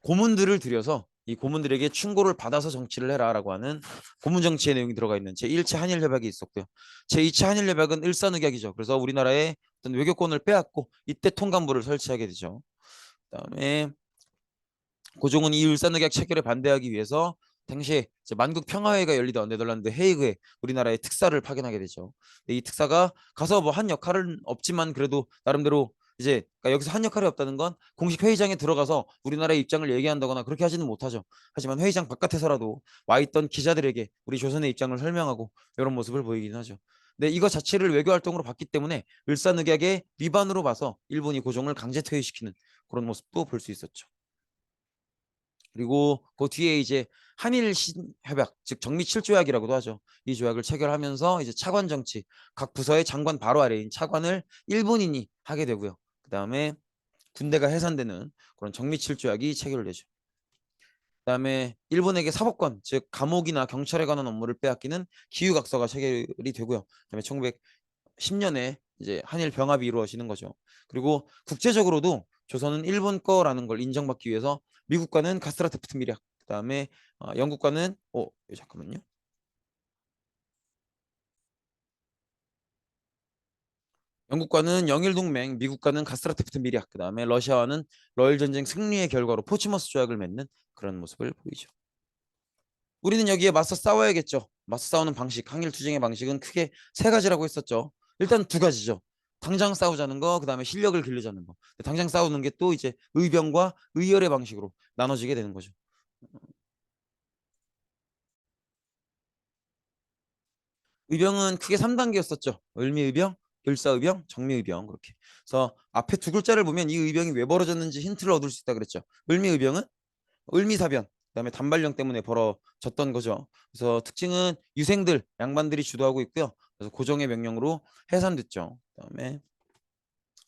고문들을 들여서 이 고문들에게 충고를 받아서 정치를 해라라고 하는 고문 정치의 내용이 들어가 있는 제1차 한일협약이 있었고요. 제2차 한일협약은 일산의격이죠. 그래서 우리나라의 어떤 외교권을 빼앗고 이때 통감부를 설치하게 되죠. 그다음에 고종은 이 일산의격 체결에 반대하기 위해서 당시에 만국 평화회의가 열리던 네덜란드 헤이그에 우리나라의 특사를 파견하게 되죠. 이 특사가 가서 뭐 한 역할은 없지만 그래도 나름대로 이제 그러니까 여기서 한 역할이 없다는 건 공식 회의장에 들어가서 우리나라의 입장을 얘기한다거나 그렇게 하지는 못하죠. 하지만 회의장 바깥에서라도 와 있던 기자들에게 우리 조선의 입장을 설명하고 이런 모습을 보이긴 하죠. 근데 이거 자체를 외교 활동으로 봤기 때문에 을사늑약의 위반으로 봐서 일본이 고종을 강제 퇴위시키는 그런 모습도 볼 수 있었죠. 그리고 그 뒤에 이제 한일 협약, 즉 정미 7조약이라고도 하죠. 이 조약을 체결하면서 이제 차관 정치, 각 부서의 장관 바로 아래인 차관을 일본인이 하게 되고요. 그다음에 군대가 해산되는 그런 정미 7조약이 체결되죠. 그다음에 일본에게 사법권, 즉 감옥이나 경찰에 관한 업무를 빼앗기는 기후각서가 체결이 되고요. 그다음에 1910년에 이제 한일 병합이 이루어지는 거죠. 그리고 국제적으로도 조선은 일본 거라는 걸 인정받기 위해서 미국과는 가스라테프트 밀약, 그다음에 영국과는 잠깐만요. 영국과는 영일동맹, 미국과는 가스라테프트 밀약, 그다음에 러시아와는 러일 전쟁 승리의 결과로 포츠머스 조약을 맺는 그런 모습을 보이죠. 우리는 여기에 맞서 싸워야겠죠. 맞서 싸우는 방식, 항일 투쟁의 방식은 크게 세 가지라고 했었죠. 일단 두 가지죠. 당장 싸우자는 거, 그다음에 실력을 기르자는 거. 당장 싸우는 게 또 이제 의병과 의열의 방식으로 나눠지게 되는 거죠. 의병은 크게 3단계였었죠. 을미의병, 을사의병, 정미의병 그렇게. 그래서 앞에 두 글자를 보면 이 의병이 왜 벌어졌는지 힌트를 얻을 수 있다 그랬죠. 을미의병은 을미사변, 그다음에 단발령 때문에 벌어졌던 거죠. 그래서 특징은 유생들, 양반들이 주도하고 있고요. 그래서 고종의 명령으로 해산됐죠. 그다음에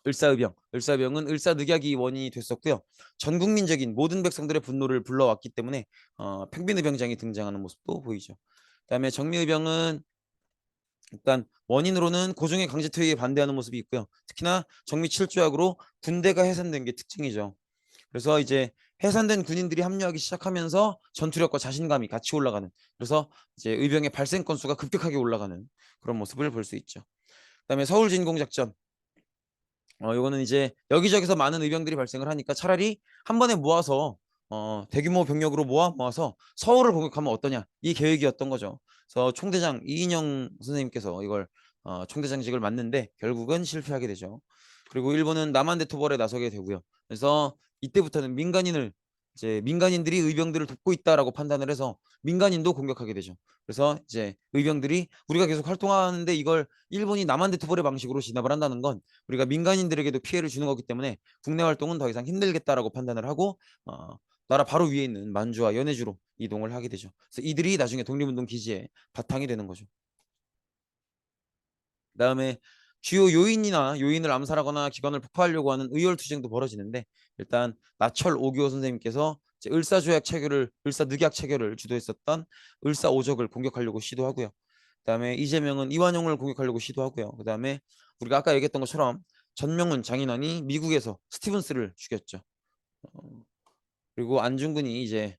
을사의병, 을사병은 을사늑약이 원인이 됐었고요. 전 국민적인 모든 백성들의 분노를 불러왔기 때문에 팽빈의병장이 등장하는 모습도 보이죠. 그다음에 정미의병은 일단 원인으로는 고종의 강제 퇴위에 반대하는 모습이 있고요. 특히나 정미 7조약으로 군대가 해산된 게 특징이죠. 그래서 이제 해산된 군인들이 합류하기 시작하면서 전투력과 자신감이 같이 올라가는, 그래서 이제 의병의 발생 건수가 급격하게 올라가는 그런 모습을 볼 수 있죠. 그다음에 서울 진공 작전. 요거는 이제 여기저기서 많은 의병들이 발생을 하니까 차라리 한 번에 모아서 대규모 병력으로 모아서 서울을 공격하면 어떠냐, 이 계획이었던 거죠. 그래서 총대장 이인영 선생님께서 이걸 총대장직을 맡는데 결국은 실패하게 되죠. 그리고 일본은 남한 대토벌에 나서게 되고요. 그래서 이때부터는 이제 민간인들이 의병들을 돕고 있다라고 판단을 해서 민간인도 공격하게 되죠. 그래서 이제 의병들이 우리가 계속 활동하는데 이걸 일본이 남한 대토벌의 방식으로 진압을 한다는 건 우리가 민간인들에게도 피해를 주는 거기 때문에 국내 활동은 더 이상 힘들겠다라고 판단을 하고 나라 바로 위에 있는 만주와 연해주로 이동을 하게 되죠. 그래서 이들이 나중에 독립운동 기지의 바탕이 되는 거죠. 그다음에 주요 요인을 암살하거나 기관을 폭파하려고 하는 의열투쟁도 벌어지는데, 일단 나철 오기호 선생님께서 이제 을사늑약 체결을 주도했었던 을사오적을 공격하려고 시도하고요. 그다음에 이재명은 이완용을 공격하려고 시도하고요. 그다음에 우리가 아까 얘기했던 것처럼 전명훈 장인환이 미국에서 스티븐스를 죽였죠. 어, 그리고 안중근이 이제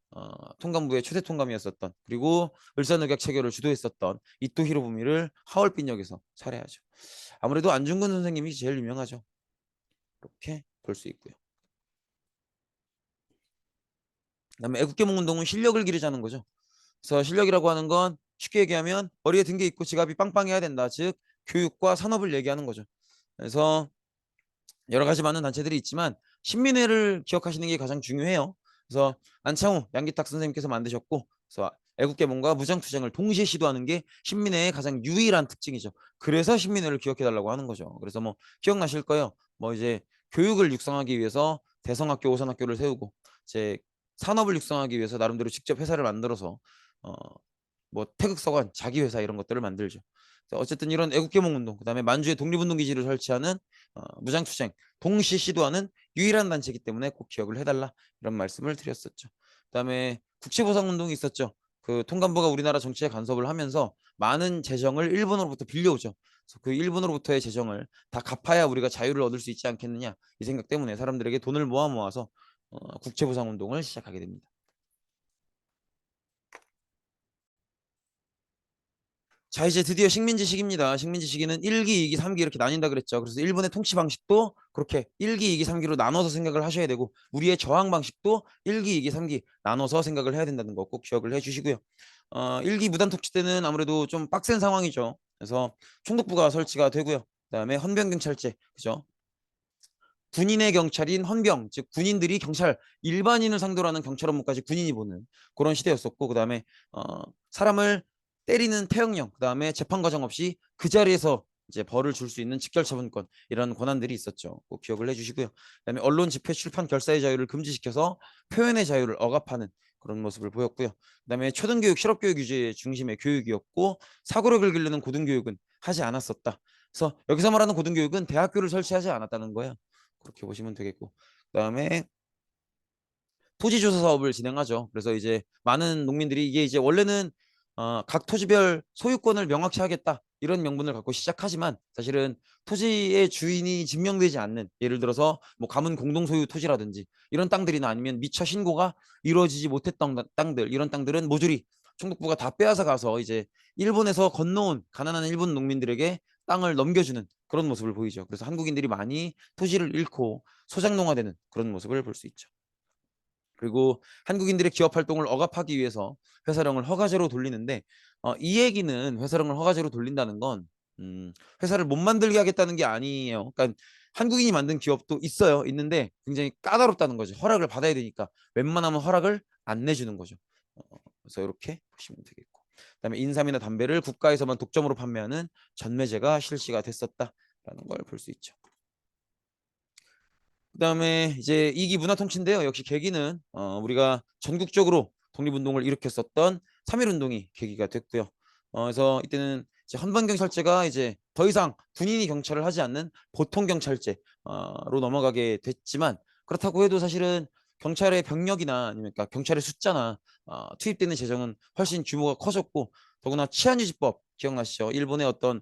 통감부의 최대 통감이었었던, 그리고 을사늑약 체결을 주도했었던 이토 히로부미를 하얼빈역에서 살해하죠. 아무래도 안중근 선생님이 제일 유명하죠. 이렇게 볼 수 있고요. 그다음에 애국개몽 운동은 실력을 기르자는 거죠. 그래서 실력이라고 하는 건 쉽게 얘기하면 머리에 든 게 있고 지갑이 빵빵해야 된다. 즉 교육과 산업을 얘기하는 거죠. 그래서 여러 가지 많은 단체들이 있지만 신민회를 기억하시는 게 가장 중요해요. 그래서 안창호, 양기탁 선생님께서 만드셨고, 그래서 애국개몽과 무장투쟁을 동시에 시도하는 게 신민회의 가장 유일한 특징이죠. 그래서 신민회를 기억해달라고 하는 거죠. 그래서 뭐 기억나실 거예요. 뭐 이제 교육을 육성하기 위해서 대성학교, 오산학교를 세우고, 이제 산업을 육성하기 위해서 나름대로 직접 회사를 만들어서 어, 뭐 태극서관, 자기회사 이런 것들을 만들죠. 어쨌든 이런 애국개몽 운동, 그다음에 만주의 독립운동 기지를 설치하는 무장투쟁 동시 시도하는 유일한 단체이기 때문에 꼭 기억을 해달라, 이런 말씀을 드렸었죠. 그다음에 국채보상운동이 있었죠. 그 통감부가 우리나라 정치에 간섭을 하면서 많은 재정을 일본으로부터 빌려오죠. 그래서 그 일본으로부터의 재정을 다 갚아야 우리가 자유를 얻을 수 있지 않겠느냐, 이 생각 때문에 사람들에게 돈을 모아서 국채보상운동을 시작하게 됩니다. 자, 이제 드디어 식민지 시기입니다. 식민지 시기는 1기, 2기, 3기 이렇게 나뉜다 그랬죠. 그래서 일본의 통치 방식도 그렇게 1기, 2기, 3기로 나눠서 생각을 하셔야 되고, 우리의 저항 방식도 1기, 2기, 3기 나눠서 생각을 해야 된다는 거 꼭 기억을 해 주시고요. 1기 무단 통치 때는 아무래도 좀 빡센 상황이죠. 그래서 총독부가 설치가 되고요. 그다음에 헌병경찰제, 그죠? 군인의 경찰인 헌병, 즉 군인들이 경찰, 일반인을 상대로 하는 경찰 업무까지 군인이 보는 그런 시대였었고, 그다음에 사람을 때리는 태형령, 그다음에 재판 과정 없이 그 자리에서 이제 벌을 줄 수 있는 직결처분권, 이런 권한들이 있었죠. 꼭 기억을 해주시고요. 그다음에 언론, 집회, 출판, 결사의 자유를 금지시켜서 표현의 자유를 억압하는 그런 모습을 보였고요. 그다음에 초등교육, 실업교육 유지의 중심의 교육이었고, 사고력을 기르는 고등교육은 하지 않았었다. 그래서 여기서 말하는 고등교육은 대학교를 설치하지 않았다는 거예요. 그렇게 보시면 되겠고, 그다음에 토지조사 사업을 진행하죠. 그래서 이제 많은 농민들이, 이게 이제 원래는 각 토지별 소유권을 명확히 하겠다, 이런 명분을 갖고 시작하지만, 사실은 토지의 주인이 증명되지 않는, 예를 들어서 뭐 가문 공동 소유 토지라든지 이런 땅들이나 아니면 미처 신고가 이루어지지 못했던 땅들, 이런 땅들은 모조리 총독부가 다 빼앗아 가서 이제 일본에서 건너온 가난한 일본 농민들에게 땅을 넘겨주는 그런 모습을 보이죠. 그래서 한국인들이 많이 토지를 잃고 소장농화되는 그런 모습을 볼 수 있죠. 그리고 한국인들의 기업 활동을 억압하기 위해서 회사령을 허가제로 돌리는데, 이 얘기는 회사령을 허가제로 돌린다는 건 회사를 못 만들게 하겠다는 게 아니에요. 그러니까 한국인이 만든 기업도 있어요. 있는데 굉장히 까다롭다는 거죠. 허락을 받아야 되니까 웬만하면 허락을 안 내주는 거죠. 그래서 이렇게 보시면 되겠고, 그다음에 인삼이나 담배를 국가에서만 독점으로 판매하는 전매제가 실시가 됐었다라는 걸 볼 수 있죠. 그다음에 이제 이기 문화통치인데요. 역시 계기는 우리가 전국적으로 독립운동을 일으켰었던 3.1 운동이 계기가 됐고요. 그래서 이때는 이제 헌반경찰제가 이제 더 이상 군인이 경찰을 하지 않는 보통 경찰제로 넘어가게 됐지만, 그렇다고 해도 사실은 경찰의 병력이나 아니면 그러니까 경찰의 숫자나 투입되는 재정은 훨씬 규모가 커졌고, 더구나 치안유지법 기억나시죠? 일본의 어떤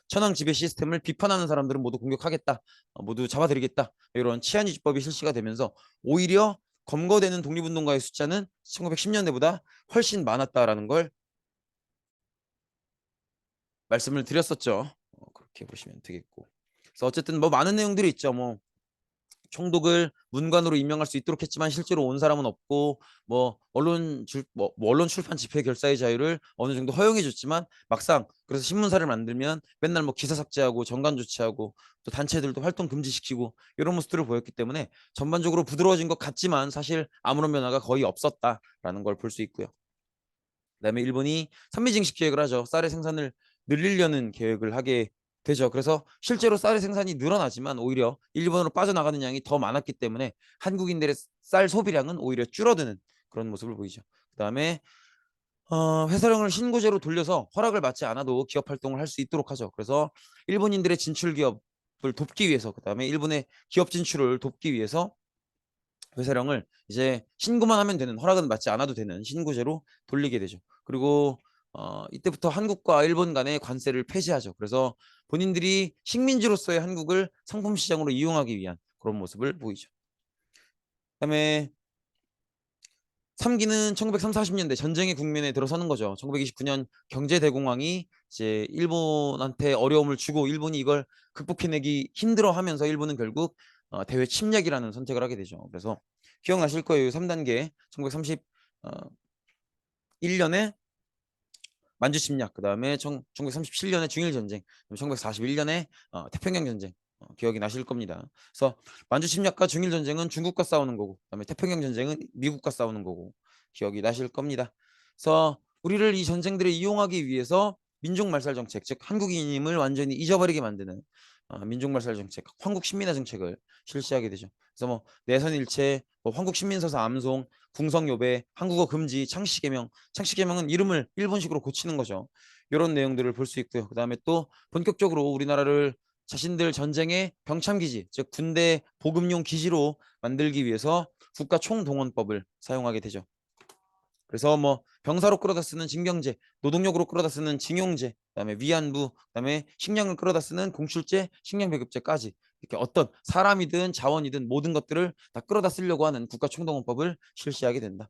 천황 지배 시스템을 비판하는 사람들은 모두 공격하겠다, 모두 잡아들이겠다, 이런 치안유지법이 실시가 되면서 오히려 검거되는 독립운동가의 숫자는 1910년대보다 훨씬 많았다라는 걸 말씀을 드렸었죠. 그렇게 보시면 되겠고. 그래서 어쨌든 뭐 많은 내용들이 있죠. 뭐 총독을 문관으로 임명할 수 있도록 했지만 실제로 온 사람은 없고, 뭐 언론 출판 집회 결사의 자유를 어느 정도 허용해 줬지만 막상 그래서 신문사를 만들면 맨날 뭐 기사 삭제하고 정관 조치하고 또 단체들도 활동 금지시키고 이런 모습들을 보였기 때문에 전반적으로 부드러워진 것 같지만 사실 아무런 변화가 거의 없었다라는 걸 볼 수 있고요. 그다음에 일본이 산미증식 계획을 하죠. 쌀의 생산을 늘리려는 계획을 하게 되죠. 그래서 실제로 쌀의 생산이 늘어나지만 오히려 일본으로 빠져나가는 양이 더 많았기 때문에 한국인들의 쌀 소비량은 오히려 줄어드는 그런 모습을 보이죠. 그다음에 회사령을 신고제로 돌려서 허락을 받지 않아도 기업 활동을 할 수 있도록 하죠. 그래서 일본인들의 진출 기업을 돕기 위해서, 그다음에 일본의 기업 진출을 돕기 위해서 회사령을 이제 신고만 하면 되는, 허락은 받지 않아도 되는 신고제로 돌리게 되죠. 그리고 이때부터 한국과 일본 간의 관세를 폐지하죠. 그래서 본인들이 식민지로서의 한국을 상품 시장으로 이용하기 위한 그런 모습을 보이죠. 그다음에 3기는 1930, 40년대 전쟁의 국면에 들어서는 거죠. 1929년 경제대공황이 이제 일본한테 어려움을 주고 일본이 이걸 극복해내기 힘들어하면서 일본은 결국 대외 침략이라는 선택을 하게 되죠. 그래서 기억나실 거예요. 3단계 1931년에 만주 침략, 그다음에 1937년에 중일 전쟁, 1941년에 태평양 전쟁, 기억이 나실 겁니다. 그래서 만주 침략과 중일 전쟁은 중국과 싸우는 거고, 그다음에 태평양 전쟁은 미국과 싸우는 거고, 기억이 나실 겁니다. 그래서 우리를 이 전쟁들을 이용하기 위해서 민족 말살 정책, 즉 한국인임을 완전히 잊어버리게 만드는 민족 말살 정책, 황국 신민화 정책을 실시하게 되죠. 그래서 뭐 내선일체, 뭐 황국 신민서사 암송, 궁성요배, 한국어 금지, 창씨개명. 창씨개명은 이름을 일본식으로 고치는 거죠. 이런 내용들을 볼 수 있고요. 그다음에 또 본격적으로 우리나라를 자신들 전쟁의 병참기지, 즉 군대 보급용 기지로 만들기 위해서 국가총동원법을 사용하게 되죠. 그래서 뭐 병사로 끌어다 쓰는 징병제, 노동력으로 끌어다 쓰는 징용제, 그다음에 위안부, 그다음에 식량을 끌어다 쓰는 공출제, 식량배급제까지 이렇게 어떤 사람이든 자원이든 모든 것들을 다 끌어다 쓰려고 하는 국가총동원법을 실시하게 된다.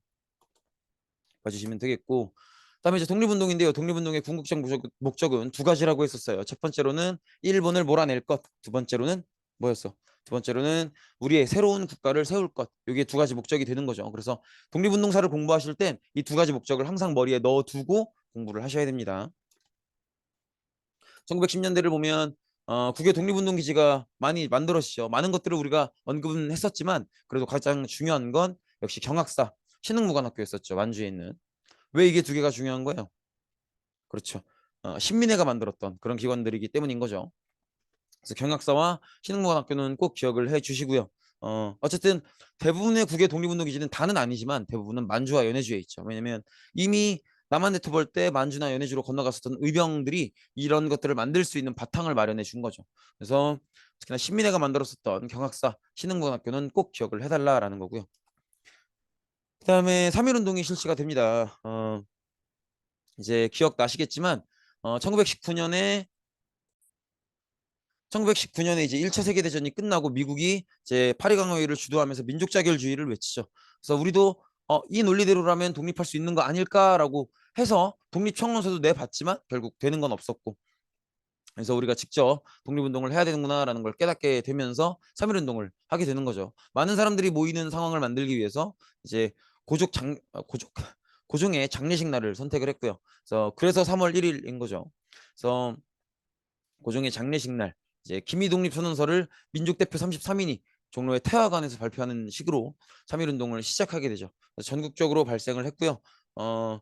봐주시면 되겠고, 그다음에 이제 독립운동인데요. 독립운동의 궁극적 목적은 두 가지라고 했었어요. 첫 번째로는 일본을 몰아낼 것, 두 번째로는 뭐였어? 두 번째로는 우리의 새로운 국가를 세울 것. 이게 두 가지 목적이 되는 거죠. 그래서 독립운동사를 공부하실 땐 이 두 가지 목적을 항상 머리에 넣어두고 공부를 하셔야 됩니다. 1910년대를 보면 국외 독립운동 기지가 많이 만들어지죠. 많은 것들을 우리가 언급은 했었지만 그래도 가장 중요한 건 역시 경학사 신흥무관학교였었죠. 만주에 있는. 왜 이게 두 개가 중요한 거예요? 그렇죠. 신민회가 만들었던 그런 기관들이기 때문인 거죠. 그래서 경학사와 신흥무관학교는 꼭 기억을 해 주시고요. 어쨌든 대부분의 국외 독립운동 기지는 다는 아니지만 대부분은 만주와 연해주에 있죠. 왜냐면 이미 남한 내토벌 때 만주나 연해주로 건너갔었던 의병들이 이런 것들을 만들 수 있는 바탕을 마련해 준 거죠. 그래서 특히나 신민회가 만들었었던 경학사, 신흥무관학교는 꼭 기억을 해달라라는 거고요. 그다음에 3.1운동이 실시가 됩니다. 이제 기억나시겠지만 1919년에 1919년에 이제 1차 세계대전이 끝나고 미국이 이제 파리강요회를 주도하면서 민족자결주의를 외치죠. 그래서 우리도 이 논리대로라면 독립할 수 있는 거 아닐까라고 해서 독립청원서도 내봤지만 결국 되는 건 없었고, 그래서 우리가 직접 독립운동을 해야 되는구나라는 걸 깨닫게 되면서 3.1운동을 하게 되는 거죠. 많은 사람들이 모이는 상황을 만들기 위해서 이제 고종의 장례식 날을 선택을 했고요. 그래서 3월 1일인 거죠. 그래서 고종의 장례식 날 이제 기미독립선언서를 민족대표 33인이 종로의 태화관에서 발표하는 식으로 3.1운동을 시작하게 되죠. 전국적으로 발생을 했고요. 그래서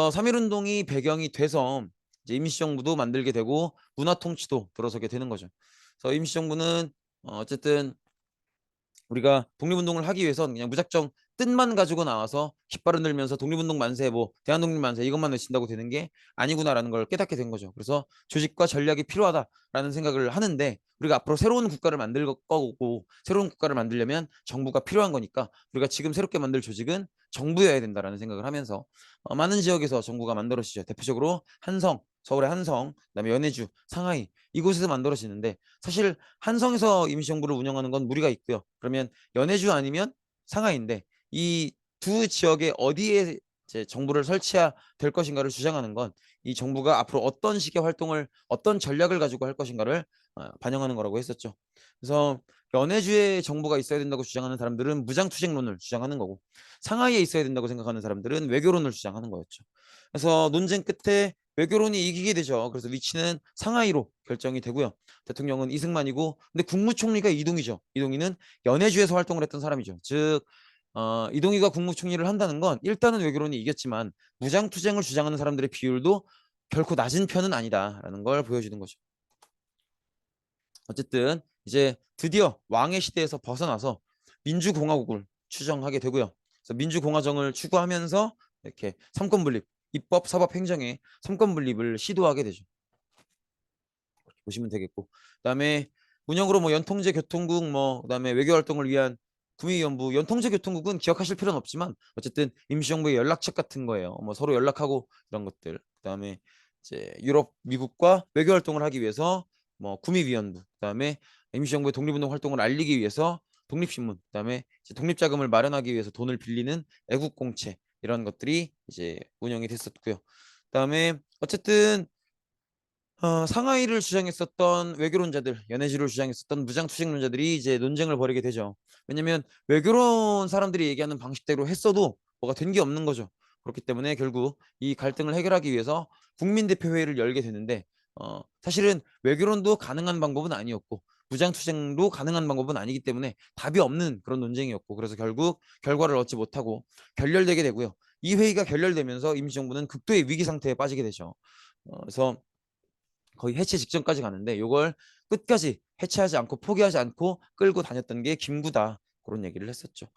3.1운동이 배경이 돼서 이제 임시정부도 만들게 되고 문화통치도 들어서게 되는 거죠. 그래서 임시정부는 어쨌든 우리가 독립운동을 하기 위해서는 그냥 무작정 뜻만 가지고 나와서 깃발 흔들면서 독립운동 만세, 뭐 대한독립 만세 이것만 외친다고 되는 게 아니구나라는 걸 깨닫게 된 거죠. 그래서 조직과 전략이 필요하다라는 생각을 하는데, 우리가 앞으로 새로운 국가를 만들 거고 새로운 국가를 만들려면 정부가 필요한 거니까 우리가 지금 새롭게 만들 조직은 정부여야 된다라는 생각을 하면서 많은 지역에서 정부가 만들어지죠. 대표적으로 한성, 서울의 한성, 그다음에 연해주, 상하이 이곳에서 만들어지는데 사실 한성에서 임시정부를 운영하는 건 무리가 있고요. 그러면 연해주 아니면 상하이인데 이 두 지역에 어디에 이제 정부를 설치해야 될 것인가를 주장하는 건 이 정부가 앞으로 어떤 식의 활동을 어떤 전략을 가지고 할 것인가를 반영하는 거라고 했었죠. 그래서 연해주에 정부가 있어야 된다고 주장하는 사람들은 무장투쟁론을 주장하는 거고 상하이에 있어야 된다고 생각하는 사람들은 외교론을 주장하는 거였죠. 그래서 논쟁 끝에 외교론이 이기게 되죠. 그래서 위치는 상하이로 결정이 되고요. 대통령은 이승만이고 근데 국무총리가 이동희죠. 이동희는 연해주에서 활동을 했던 사람이죠. 즉 이동희가 국무총리를 한다는 건 일단은 외교론이 이겼지만 무장투쟁을 주장하는 사람들의 비율도 결코 낮은 편은 아니다라는 걸 보여주는 거죠. 어쨌든 이제 드디어 왕의 시대에서 벗어나서 민주공화국을 추정하게 되고요. 그래서 민주공화정을 추구하면서 이렇게 삼권분립, 입법, 사법, 행정의 삼권분립을 시도하게 되죠. 보시면 되겠고, 그다음에 운영으로 뭐 연통제 교통국, 뭐 그다음에 외교 활동을 위한 구미위원부, 연통제 교통국은 기억하실 필요는 없지만 어쨌든 임시정부의 연락책 같은 거예요. 뭐 서로 연락하고 이런 것들. 그다음에 이제 유럽, 미국과 외교 활동을 하기 위해서 뭐 구미위원부, 그다음에 임시정부의 독립운동 활동을 알리기 위해서 독립신문, 그다음에 이제 독립자금을 마련하기 위해서 돈을 빌리는 애국공채 이런 것들이 이제 운영이 됐었고요. 그다음에 어쨌든 상하이를 주장했었던 외교론자들, 연해주를 주장했었던 무장투쟁론자들이 이제 논쟁을 벌이게 되죠. 왜냐면 외교론 사람들이 얘기하는 방식대로 했어도 뭐가 된 게 없는 거죠. 그렇기 때문에 결국 이 갈등을 해결하기 위해서 국민대표회의를 열게 되는데 사실은 외교론도 가능한 방법은 아니었고 무장투쟁도 가능한 방법은 아니기 때문에 답이 없는 그런 논쟁이었고 그래서 결국 결과를 얻지 못하고 결렬되게 되고요. 이 회의가 결렬되면서 임시정부는 극도의 위기 상태에 빠지게 되죠. 그래서 거의 해체 직전까지 가는데 이걸 끝까지 해체하지 않고 포기하지 않고 끌고 다녔던 게 김구다. 그런 얘기를 했었죠.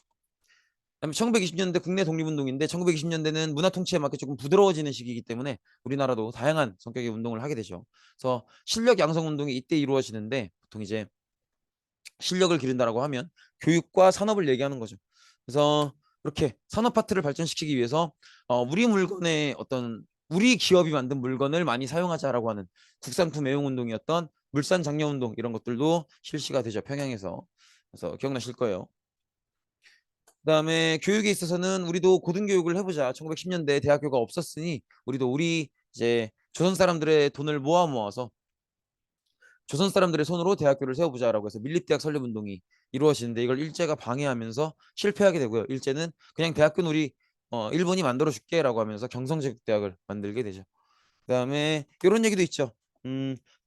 그다음에 1920년대 국내 독립운동인데 1920년대는 문화 통치에 맞게 조금 부드러워지는 시기이기 때문에 우리나라도 다양한 성격의 운동을 하게 되죠. 그래서 실력 양성 운동이 이때 이루어지는데 보통 이제 실력을 기른다라고 하면 교육과 산업을 얘기하는 거죠. 그래서 이렇게 산업 파트를 발전시키기 위해서 우리 물건의 어떤 우리 기업이 만든 물건을 많이 사용하자라고 하는 국산품 애용 운동이었던 물산 장려 운동 이런 것들도 실시가 되죠. 평양에서. 그래서 기억나실 거예요. 그다음에 교육에 있어서는 우리도 고등교육을 해보자. 1910년대 대학교가 없었으니 우리도 우리 이제 조선 사람들의 돈을 모아서 조선 사람들의 손으로 대학교를 세워보자라고 해서 밀립대학 설립운동이 이루어지는데 이걸 일제가 방해하면서 실패하게 되고요. 일제는 그냥 대학교는 우리 일본이 만들어줄게라고 하면서 경성제국대학을 만들게 되죠. 그다음에 이런 얘기도 있죠.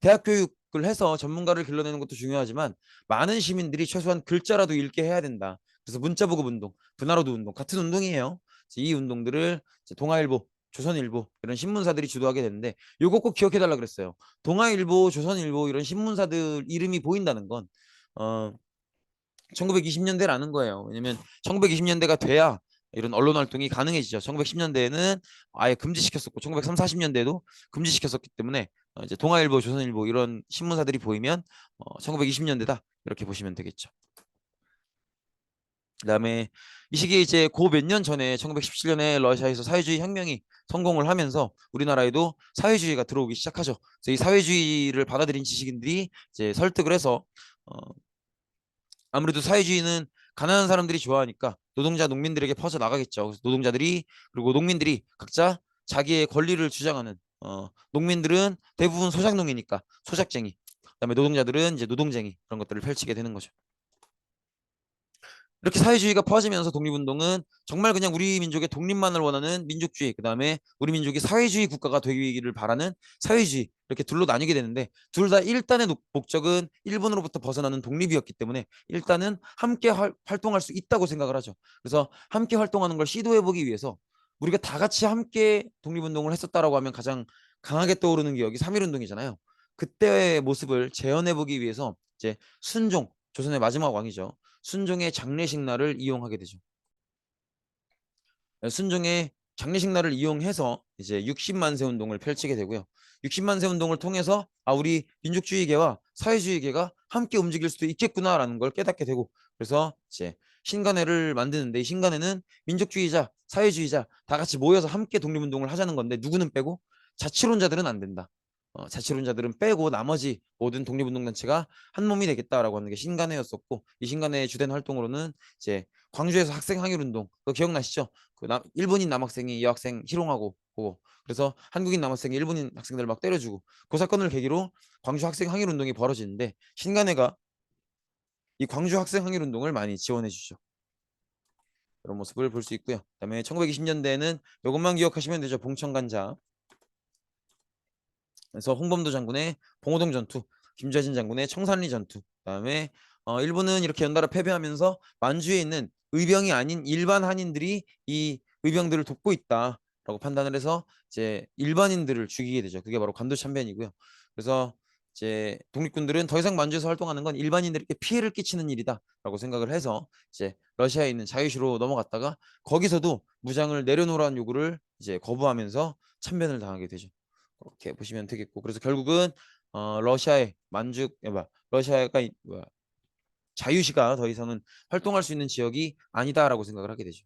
대학 교육을 해서 전문가를 길러내는 것도 중요하지만 많은 시민들이 최소한 글자라도 읽게 해야 된다. 그래서 문자보급 운동, 분화로드 운동 같은 운동이에요. 이 운동들을 동아일보, 조선일보 이런 신문사들이 주도하게 되는데 요거 꼭 기억해 달라 그랬어요. 동아일보, 조선일보 이런 신문사들 이름이 보인다는 건 1920년대라는 거예요. 왜냐면 1920년대가 돼야 이런 언론 활동이 가능해지죠. 1910년대에는 아예 금지시켰었고 1930, 40년대에도 금지시켰었기 때문에 이제 동아일보, 조선일보 이런 신문사들이 보이면 1920년대다 이렇게 보시면 되겠죠. 그다음에 이 시기에 이제 고 몇 년 전에 1917년에 러시아에서 사회주의 혁명이 성공을 하면서 우리나라에도 사회주의가 들어오기 시작하죠. 그래서 이 사회주의를 받아들인 지식인들이 이제 설득을 해서 아무래도 사회주의는 가난한 사람들이 좋아하니까 노동자 농민들에게 퍼져 나가겠죠. 그래서 노동자들이 그리고 농민들이 각자 자기의 권리를 주장하는 농민들은 대부분 소작농이니까 소작쟁이, 그다음에 노동자들은 이제 노동쟁이 그런 것들을 펼치게 되는 거죠. 이렇게 사회주의가 퍼지면서 독립운동은 정말 그냥 우리 민족의 독립만을 원하는 민족주의, 그 다음에 우리 민족이 사회주의 국가가 되기를 바라는 사회주의 이렇게 둘로 나뉘게 되는데 둘 다 일단의 목적은 일본으로부터 벗어나는 독립이었기 때문에 일단은 함께 활동할 수 있다고 생각을 하죠. 그래서 함께 활동하는 걸 시도해보기 위해서 우리가 다 같이 함께 독립운동을 했었다라고 하면 가장 강하게 떠오르는 기억이 3.1운동이잖아요. 그때의 모습을 재현해보기 위해서 이제 순종, 조선의 마지막 왕이죠. 순종의 장례식 날을 이용하게 되죠. 순종의 장례식 날을 이용해서 이제 60만세 운동을 펼치게 되고요. 60만세 운동을 통해서 우리 민족주의계와 사회주의계가 함께 움직일 수도 있겠구나라는 걸 깨닫게 되고 그래서 이제 신간회를 만드는데 이 신간회는 민족주의자, 사회주의자 다 같이 모여서 함께 독립운동을 하자는 건데 누구는 빼고 자치론자들은 안 된다. 자치론자들은 빼고 나머지 모든 독립운동단체가 한 몸이 되겠다라고 하는 게 신간회였었고 이 신간회의 주된 활동으로는 이제 광주에서 학생 항일운동 그거 기억나시죠? 일본인 남학생이 여학생 희롱하고 보고 그래서 한국인 남학생이 일본인 학생들 막 때려주고 그 사건을 계기로 광주 학생 항일운동이 벌어지는데 신간회가 이 광주 학생 항일운동을 많이 지원해 주죠. 그런 모습을 볼 수 있고요. 그다음에 1920년대에는 이것만 기억하시면 되죠. 봉천간자. 그래서 홍범도 장군의 봉오동 전투, 김좌진 장군의 청산리 전투. 그다음에 일본은 이렇게 연달아 패배하면서 만주에 있는 의병이 아닌 일반 한인들이 이 의병들을 돕고 있다라고 판단을 해서 이제 일반인들을 죽이게 되죠. 그게 바로 관도 참변이고요. 그래서 이제 독립군들은 더 이상 만주에서 활동하는 건 일반인들에게 피해를 끼치는 일이다라고 생각을 해서 이제 러시아에 있는 자유시로 넘어갔다가 거기서도 무장을 내려놓으라는 요구를 이제 거부하면서 참변을 당하게 되죠. 이렇게 보시면 되겠고 그래서 결국은 러시아의 러시아가 자유시가 더 이상은 활동할 수 있는 지역이 아니다라고 생각을 하게 되죠.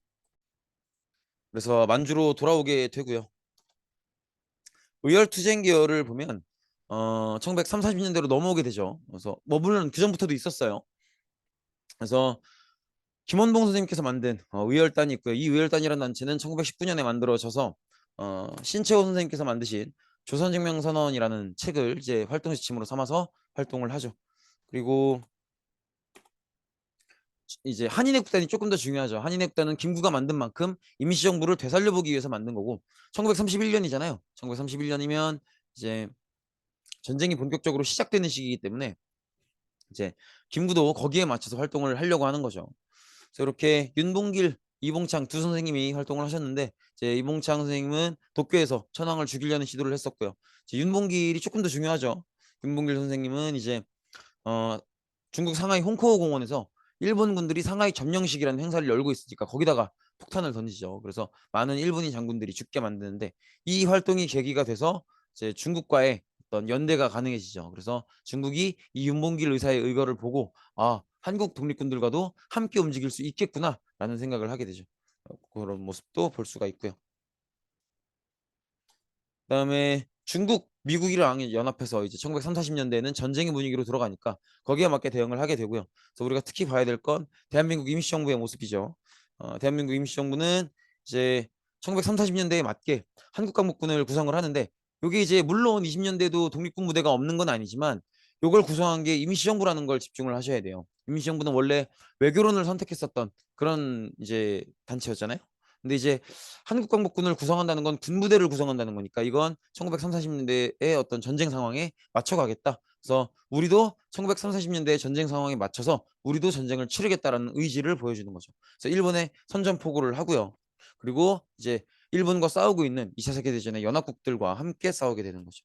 그래서 만주로 돌아오게 되고요. 의열투쟁 계열을 보면 1930, 40년대로 넘어오게 되죠. 그래서 뭐 물론 그 전부터도 있었어요. 그래서 김원봉 선생님께서 만든 의열단이 있고요. 이 의열단이라는 단체는 1919년에 만들어져서 신채호 선생님께서 만드신 조선증명선언이라는 책을 이제 활동 지침으로 삼아서 활동을 하죠. 그리고 이제 한인애국단이 조금 더 중요하죠. 한인애국단은 김구가 만든 만큼 임시정부를 되살려보기 위해서 만든 거고 1931년이잖아요. 1931년이면 이제 전쟁이 본격적으로 시작되는 시기이기 때문에 이제 김구도 거기에 맞춰서 활동을 하려고 하는 거죠. 그래서 이렇게 윤봉길, 이봉창 두 선생님이 활동을 하셨는데 이제 이봉창 선생님은 도쿄에서 천황을 죽이려는 시도를 했었고요. 이제 윤봉길이 조금 더 중요하죠. 윤봉길 선생님은 이제 어, 중국 상하이 홍코우 공원에서 일본 군들이 상하이 점령식이라는 행사를 열고 있으니까 거기다가 폭탄을 던지죠. 그래서 많은 일본인 장군들이 죽게 만드는데 이 활동이 계기가 돼서 이제 중국과의 어떤 연대가 가능해지죠. 그래서 중국이 이 윤봉길 의사의 의거를 보고 한국 독립군들과도 함께 움직일 수 있겠구나라는 생각을 하게 되죠. 그런 모습도 볼 수가 있고요. 그다음에 중국, 미국이랑 연합해서 이제 1930, 40년대에는 전쟁의 분위기로 들어가니까 거기에 맞게 대응을 하게 되고요. 그래서 우리가 특히 봐야 될 건 대한민국 임시정부의 모습이죠. 대한민국 임시정부는 이제 1930, 40년대에 맞게 한국광복군을 구성을 하는데 이게 이제 물론 20년대도 독립군 무대가 없는 건 아니지만 이걸 구성한 게 임시정부라는 걸 집중을 하셔야 돼요. 임시정부는 원래 외교론을 선택했었던 그런 이제 단체였잖아요. 근데 이제 한국광복군을 구성한다는 건 군부대를 구성한다는 거니까 이건 1930, 40년대의 어떤 전쟁 상황에 맞춰가겠다. 그래서 우리도 1930, 40년대의 전쟁 상황에 맞춰서 우리도 전쟁을 치르겠다라는 의지를 보여주는 거죠. 그래서 일본에 선전포고를 하고요. 그리고 이제 일본과 싸우고 있는 2차 세계대전의 연합국들과 함께 싸우게 되는 거죠.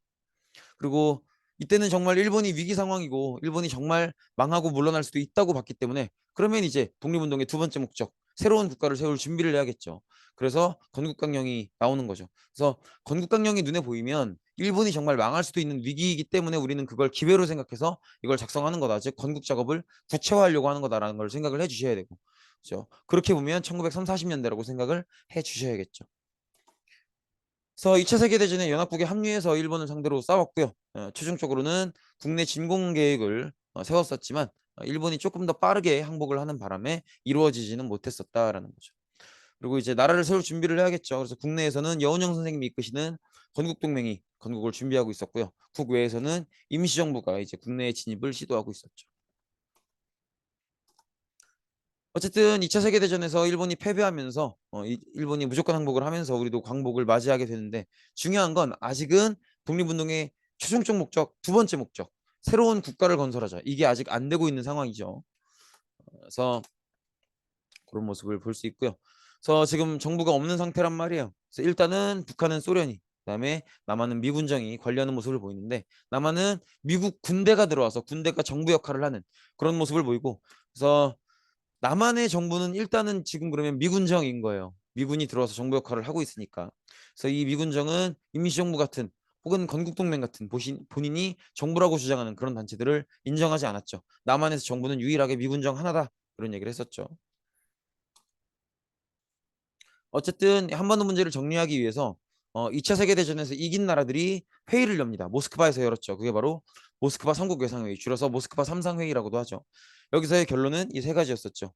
그리고 이때는 정말 일본이 위기 상황이고 일본이 정말 망하고 물러날 수도 있다고 봤기 때문에 그러면 이제 독립운동의 두 번째 목적 새로운 국가를 세울 준비를 해야겠죠. 그래서 건국강령이 나오는 거죠. 그래서 건국강령이 눈에 보이면 일본이 정말 망할 수도 있는 위기이기 때문에 우리는 그걸 기회로 생각해서 이걸 작성하는 거다. 즉 건국 작업을 구체화하려고 하는 거다라는 걸 생각을 해주셔야 되고, 그렇죠. 그렇게 보면 1930, 40년대라고 생각을 해주셔야겠죠. 그래서 2차 세계대전에 연합국에 합류해서 일본을 상대로 싸웠고요. 최종적으로는 국내 진공 계획을 세웠었지만 일본이 조금 더 빠르게 항복을 하는 바람에 이루어지지는 못했었다라는 거죠. 그리고 이제 나라를 세울 준비를 해야겠죠. 그래서 국내에서는 여운형 선생님이 이끄시는 건국동맹이 건국을 준비하고 있었고요. 국외에서는 임시정부가 이제 국내에 진입을 시도하고 있었죠. 어쨌든 2차 세계대전에서 일본이 패배하면서 일본이 무조건 항복을 하면서 우리도 광복을 맞이하게 되는데 중요한 건 아직은 독립운동의 최종적 목적, 두 번째 목적, 새로운 국가를 건설하자. 이게 아직 안 되고 있는 상황이죠. 그래서 그런 모습을 볼 수 있고요. 그래서 지금 정부가 없는 상태란 말이에요. 그래서 일단은 북한은 소련이, 그다음에 남한은 미군정이 관리하는 모습을 보이는데 남한은 미국 군대가 들어와서 군대가 정부 역할을 하는 그런 모습을 보이고 그래서 남한의 정부는 일단은 지금 그러면 미군정인 거예요. 미군이 들어와서 정부 역할을 하고 있으니까. 그래서 이 미군정은 임시정부 같은 혹은 건국동맹 같은 본인이 정부라고 주장하는 그런 단체들을 인정하지 않았죠. 남한에서 정부는 유일하게 미군정 하나다. 그런 얘기를 했었죠. 어쨌든 한반도 문제를 정리하기 위해서 2차 세계대전에서 이긴 나라들이 회의를 엽니다. 모스크바에서 열었죠. 그게 바로 모스크바 삼국 외상회의, 줄여서 모스크바 삼상회의라고도 하죠. 여기서의 결론은 이 세 가지였었죠.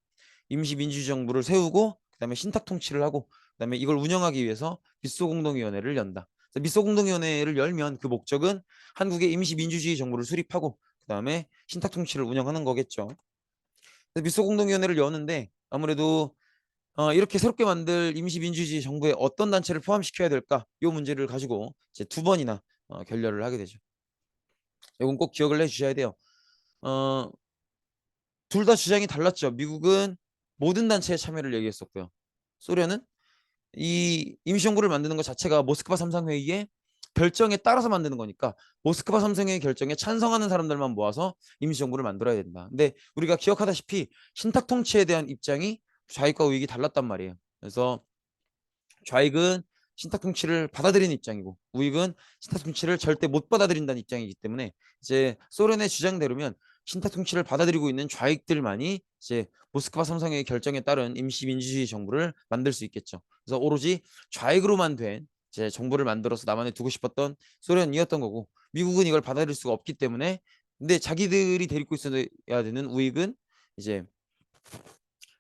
임시 민주주의 정부를 세우고 그다음에 신탁 통치를 하고 그다음에 이걸 운영하기 위해서 미소공동위원회를 연다. 미소공동위원회를 열면 그 목적은 한국의 임시 민주주의 정부를 수립하고 그다음에 신탁 통치를 운영하는 거겠죠. 미소공동위원회를 여는데 아무래도 이렇게 새롭게 만들 임시민주주의 정부에 어떤 단체를 포함시켜야 될까? 이 문제를 가지고 이제 두 번이나 결렬을 하게 되죠. 이건 꼭 기억을 해주셔야 돼요. 어, 둘 다 주장이 달랐죠. 미국은 모든 단체에 참여를 얘기했었고요. 소련은 이 임시정부를 만드는 것 자체가 모스크바 삼상회의의 결정에 따라서 만드는 거니까 모스크바 삼상회의 결정에 찬성하는 사람들만 모아서 임시정부를 만들어야 된다. 근데 우리가 기억하다시피 신탁 통치에 대한 입장이 좌익과 우익이 달랐단 말이에요. 그래서 좌익은 신탁 통치를 받아들이는 입장이고 우익은 신탁 통치를 절대 못 받아들인다는 입장이기 때문에 이제 소련의 주장대로면 신탁 통치를 받아들이고 있는 좌익들만이 이제 모스크바 삼상회의 결정에 따른 임시 민주주의 정부를 만들 수 있겠죠. 그래서 오로지 좌익으로만 된 이제 정부를 만들어서 남한에 두고 싶었던 소련이었던 거고 미국은 이걸 받아들일 수가 없기 때문에 근데 자기들이 데리고 있어야 되는 우익은 이제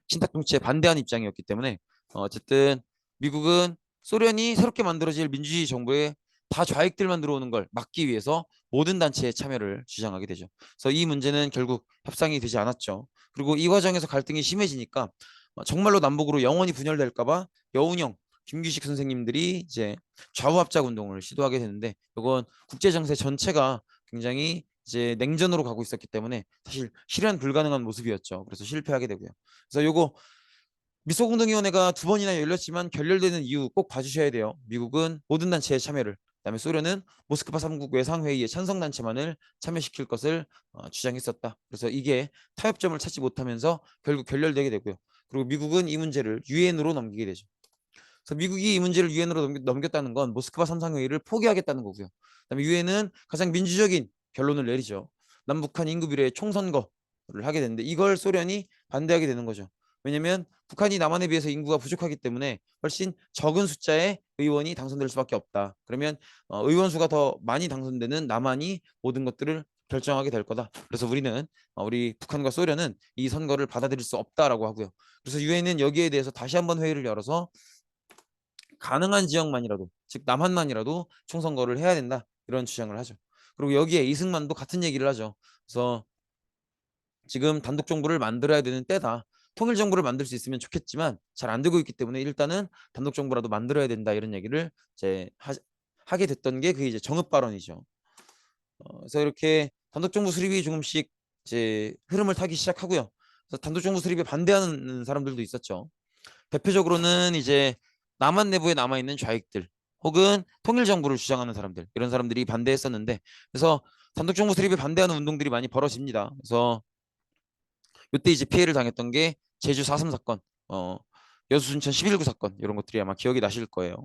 신탁 통치에 반대하는 입장이었기 때문에 어쨌든 미국은 소련이 새롭게 만들어질 민주주의 정부에 다 좌익들만 들어오는 걸 막기 위해서 모든 단체의 참여를 주장하게 되죠. 그래서 이 문제는 결국 협상이 되지 않았죠. 그리고 이 과정에서 갈등이 심해지니까 정말로 남북으로 영원히 분열될까봐 여운형, 김규식 선생님들이 이제 좌우합작 운동을 시도하게 되는데 이건 국제 정세 전체가 굉장히 이제 냉전으로 가고 있었기 때문에 사실 실현 불가능한 모습이었죠. 그래서 실패하게 되고요. 그래서 요거 미소공동위원회가 두 번이나 열렸지만 결렬되는 이유 꼭 봐주셔야 돼요. 미국은 모든 단체에 참여를, 그다음에 소련은 모스크바 3국 외상회의에 찬성단체만을 참여시킬 것을 주장했었다. 그래서 이게 타협점을 찾지 못하면서 결국 결렬되게 되고요. 그리고 미국은 이 문제를 유엔으로 넘기게 되죠. 그래서 미국이 이 문제를 유엔으로 넘겼다는 건 모스크바 3상회의를 포기하겠다는 거고요. 그다음에 유엔은 가장 민주적인 결론을 내리죠. 남북한 인구 비례 총선거를 하게 되는데 이걸 소련이 반대하게 되는 거죠. 왜냐하면 북한이 남한에 비해서 인구가 부족하기 때문에 훨씬 적은 숫자의 의원이 당선될 수밖에 없다. 그러면 의원 수가 더 많이 당선되는 남한이 모든 것들을 결정하게 될 거다. 그래서 우리는 우리 북한과 소련은 이 선거를 받아들일 수 없다라고 하고요. 그래서 유엔은 여기에 대해서 다시 한번 회의를 열어서 가능한 지역만이라도 즉 남한만이라도 총선거를 해야 된다 이런 주장을 하죠. 그리고 여기에 이승만도 같은 얘기를 하죠. 그래서 지금 단독 정부를 만들어야 되는 때다. 통일 정부를 만들 수 있으면 좋겠지만 잘 안 되고 있기 때문에 일단은 단독 정부라도 만들어야 된다 이런 얘기를 이제 하게 됐던 게 그 이제 정읍 발언이죠. 그래서 이렇게 단독 정부 수립이 조금씩 이제 흐름을 타기 시작하고요. 그래서 단독 정부 수립에 반대하는 사람들도 있었죠. 대표적으로는 이제 남한 내부에 남아있는 좌익들 혹은 통일정부를 주장하는 사람들 이런 사람들이 반대했었는데 그래서 단독정부 수립에 반대하는 운동들이 많이 벌어집니다. 그래서 이때 이제 피해를 당했던 게 제주 4.3 사건, 여수 순천 11구 사건 이런 것들이 아마 기억이 나실 거예요.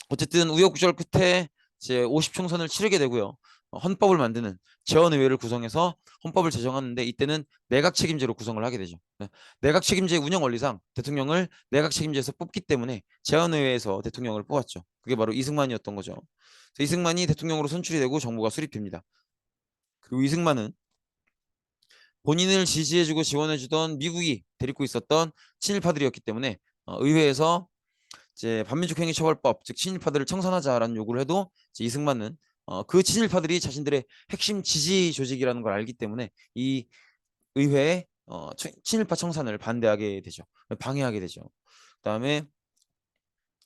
어쨌든 우여곡절 끝에 이제 50총선을 치르게 되고요. 헌법을 만드는 재헌의회를 구성해서 헌법을 제정하는데 이때는 내각 책임제로 구성을 하게 되죠. 네. 내각 책임제 운영 원리상 대통령을 내각 책임제에서 뽑기 때문에 재헌의회에서 대통령을 뽑았죠. 그게 바로 이승만이었던 거죠. 이승만이 대통령으로 선출이 되고 정부가 수립됩니다. 그리고 이승만은 본인을 지지해주고 지원해주던 미국이 데리고 있었던 친일파들이었기 때문에 의회에서 이제 반민족행위처벌법 즉 친일파들을 청산하자라는 요구를 해도 이제 이승만은 그 친일파들이 자신들의 핵심 지지 조직이라는 걸 알기 때문에 이 의회에 친일파 청산을 반대하게 되죠. 방해하게 되죠. 그다음에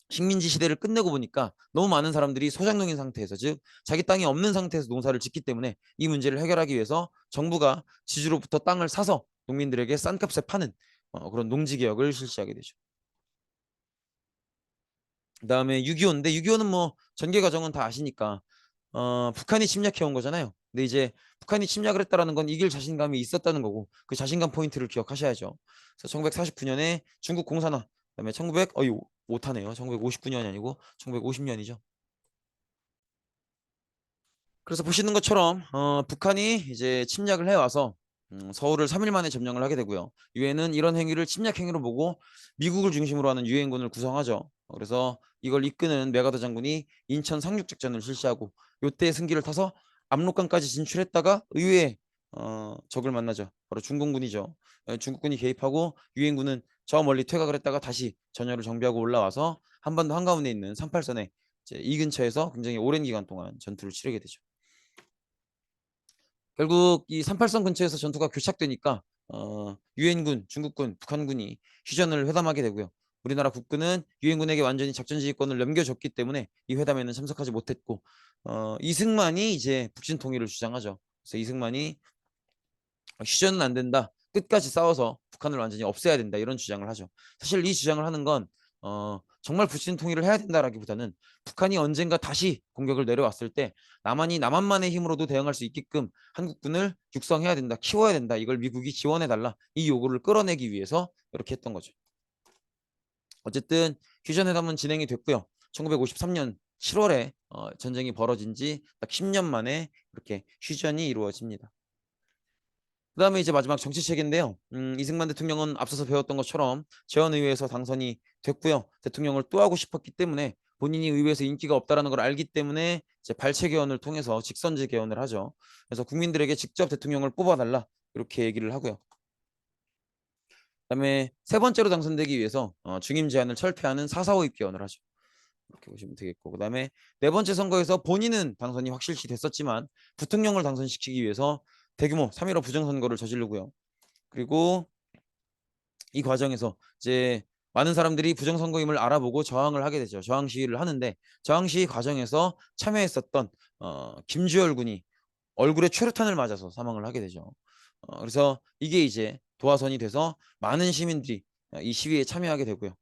식민지 시대를 끝내고 보니까 너무 많은 사람들이 소장농인 상태에서 즉 자기 땅이 없는 상태에서 농사를 짓기 때문에 이 문제를 해결하기 위해서 정부가 지주로부터 땅을 사서 농민들에게 싼 값에 파는 그런 농지 개혁을 실시하게 되죠. 그다음에 6.25인데 6.25는 뭐 전개 과정은 다 아시니까 북한이 침략해 온 거잖아요. 근데 이제 북한이 침략을 했다라는 건 이길 자신감이 있었다는 거고 그 자신감 포인트를 기억하셔야죠. 그래서 1949년에 중국 공산화, 그다음에 1900 오타네요. 1959년이 아니고 1950년이죠. 그래서 보시는 것처럼 북한이 이제 침략을 해 와서 서울을 3일 만에 점령을 하게 되고요. 유엔은 이런 행위를 침략 행위로 보고 미국을 중심으로 하는 유엔군을 구성하죠. 그래서 이걸 이끄는 메가더 장군이 인천 상륙작전을 실시하고 요때 승기를 타서 압록강까지 진출했다가 의외의 적을 만나죠. 바로 중공군이죠. 중국군이 개입하고 유엔군은 저 멀리 퇴각을 했다가 다시 전열을 정비하고 올라와서 한반도 한가운데 있는 38선에 이제 이 근처에서 굉장히 오랜 기간 동안 전투를 치르게 되죠. 결국 이 38선 근처에서 전투가 교착되니까 유엔군, 중국군, 북한군이 휴전을 회담하게 되고요. 우리나라 국군은 유엔군에게 완전히 작전 지휘권을 넘겨줬기 때문에 이 회담에는 참석하지 못했고 이승만이 이제 북진 통일을 주장하죠. 그래서 이승만이 휴전은 안 된다. 끝까지 싸워서 북한을 완전히 없애야 된다. 이런 주장을 하죠. 사실 이 주장을 하는 건 정말 북진 통일을 해야 된다라기보다는 북한이 언젠가 다시 공격을 내려왔을 때 남한이 남한만의 힘으로도 대응할 수 있게끔 한국군을 육성해야 된다. 키워야 된다. 이걸 미국이 지원해달라. 이 요구를 끌어내기 위해서 이렇게 했던 거죠. 어쨌든 휴전회담은 진행이 됐고요. 1953년 7월에 전쟁이 벌어진 지 딱 10년 만에 이렇게 휴전이 이루어집니다. 그 다음에 이제 마지막 정치체계인데요. 이승만 대통령은 앞서서 배웠던 것처럼 재헌의회에서 당선이 됐고요. 대통령을 또 하고 싶었기 때문에 본인이 의회에서 인기가 없다라는 걸 알기 때문에 이제 발췌 개헌을 통해서 직선제 개헌을 하죠. 그래서 국민들에게 직접 대통령을 뽑아달라 이렇게 얘기를 하고요. 그다음에 세 번째로 당선되기 위해서 중임 제한을 철폐하는 4.4.5 입개헌을 하죠. 이렇게 보시면 되겠고 그다음에 네 번째 선거에서 본인은 당선이 확실시 됐었지만 부통령을 당선시키기 위해서 대규모 3.15 부정선거를 저지르고요. 그리고 이 과정에서 이제 많은 사람들이 부정선거임을 알아보고 저항을 하게 되죠. 저항 시위를 하는데 저항 시위 과정에서 참여했었던 김주열 군이 얼굴에 최루탄을 맞아서 사망을 하게 되죠. 그래서 이게 이제 도화선이 돼서 많은 시민들이 이 시위에 참여하게 되고요.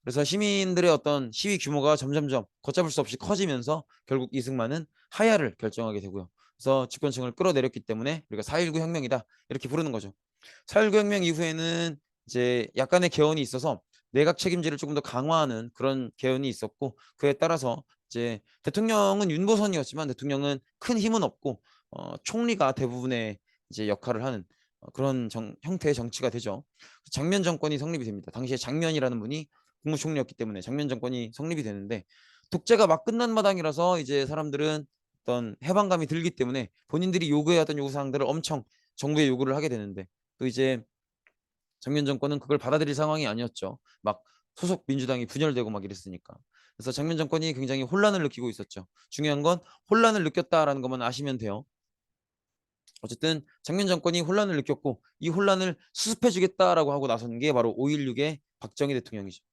그래서 시민들의 어떤 시위 규모가 점점점 걷잡을 수 없이 커지면서 결국 이승만은 하야를 결정하게 되고요. 그래서 집권층을 끌어내렸기 때문에 우리가 4.19 혁명이다 이렇게 부르는 거죠. 4.19 혁명 이후에는 이제 약간의 개헌이 있어서 내각 책임제를 조금 더 강화하는 그런 개헌이 있었고 그에 따라서 이제 대통령은 윤보선이었지만 대통령은 큰 힘은 없고 총리가 대부분의 이제 역할을 하는 그런 형태의 정치가 되죠. 장면 정권이 성립이 됩니다. 당시에 장면이라는 분이 국무총리였기 때문에 장면 정권이 성립이 되는데 독재가 막 끝난 마당이라서 이제 사람들은 어떤 해방감이 들기 때문에 본인들이 요구해왔던 요구사항들을 엄청 정부에 요구를 하게 되는데 또 이제 장면 정권은 그걸 받아들일 상황이 아니었죠. 막 소속 민주당이 분열되고 막 이랬으니까. 그래서 장면 정권이 굉장히 혼란을 느끼고 있었죠. 중요한 건 혼란을 느꼈다라는 것만 아시면 돼요. 어쨌든 장면 정권이 혼란을 느꼈고 이 혼란을 수습해주겠다라고 하고 나선 게 바로 5.16의 박정희 대통령이죠.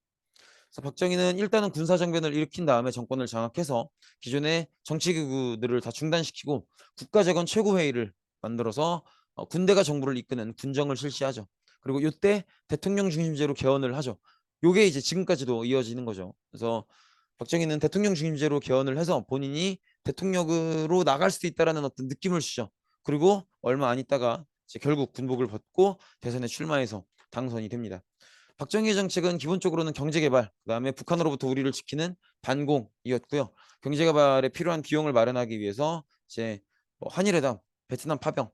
그래서 박정희는 일단은 군사정변을 일으킨 다음에 정권을 장악해서 기존의 정치기구들을 다 중단시키고 국가재건 최고회의를 만들어서 군대가 정부를 이끄는 군정을 실시하죠. 그리고 이때 대통령 중심제로 개헌을 하죠. 요게 이제 지금까지도 이어지는 거죠. 그래서 박정희는 대통령 중심제로 개헌을 해서 본인이 대통령으로 나갈 수 있다라는 어떤 느낌을 주죠. 그리고 얼마 안 있다가 이제 결국 군복을 벗고 대선에 출마해서 당선이 됩니다. 박정희의 정책은 기본적으로는 경제개발, 그다음에 북한으로부터 우리를 지키는 반공이었고요. 경제개발에 필요한 비용을 마련하기 위해서 이제 뭐 한일회담, 베트남 파병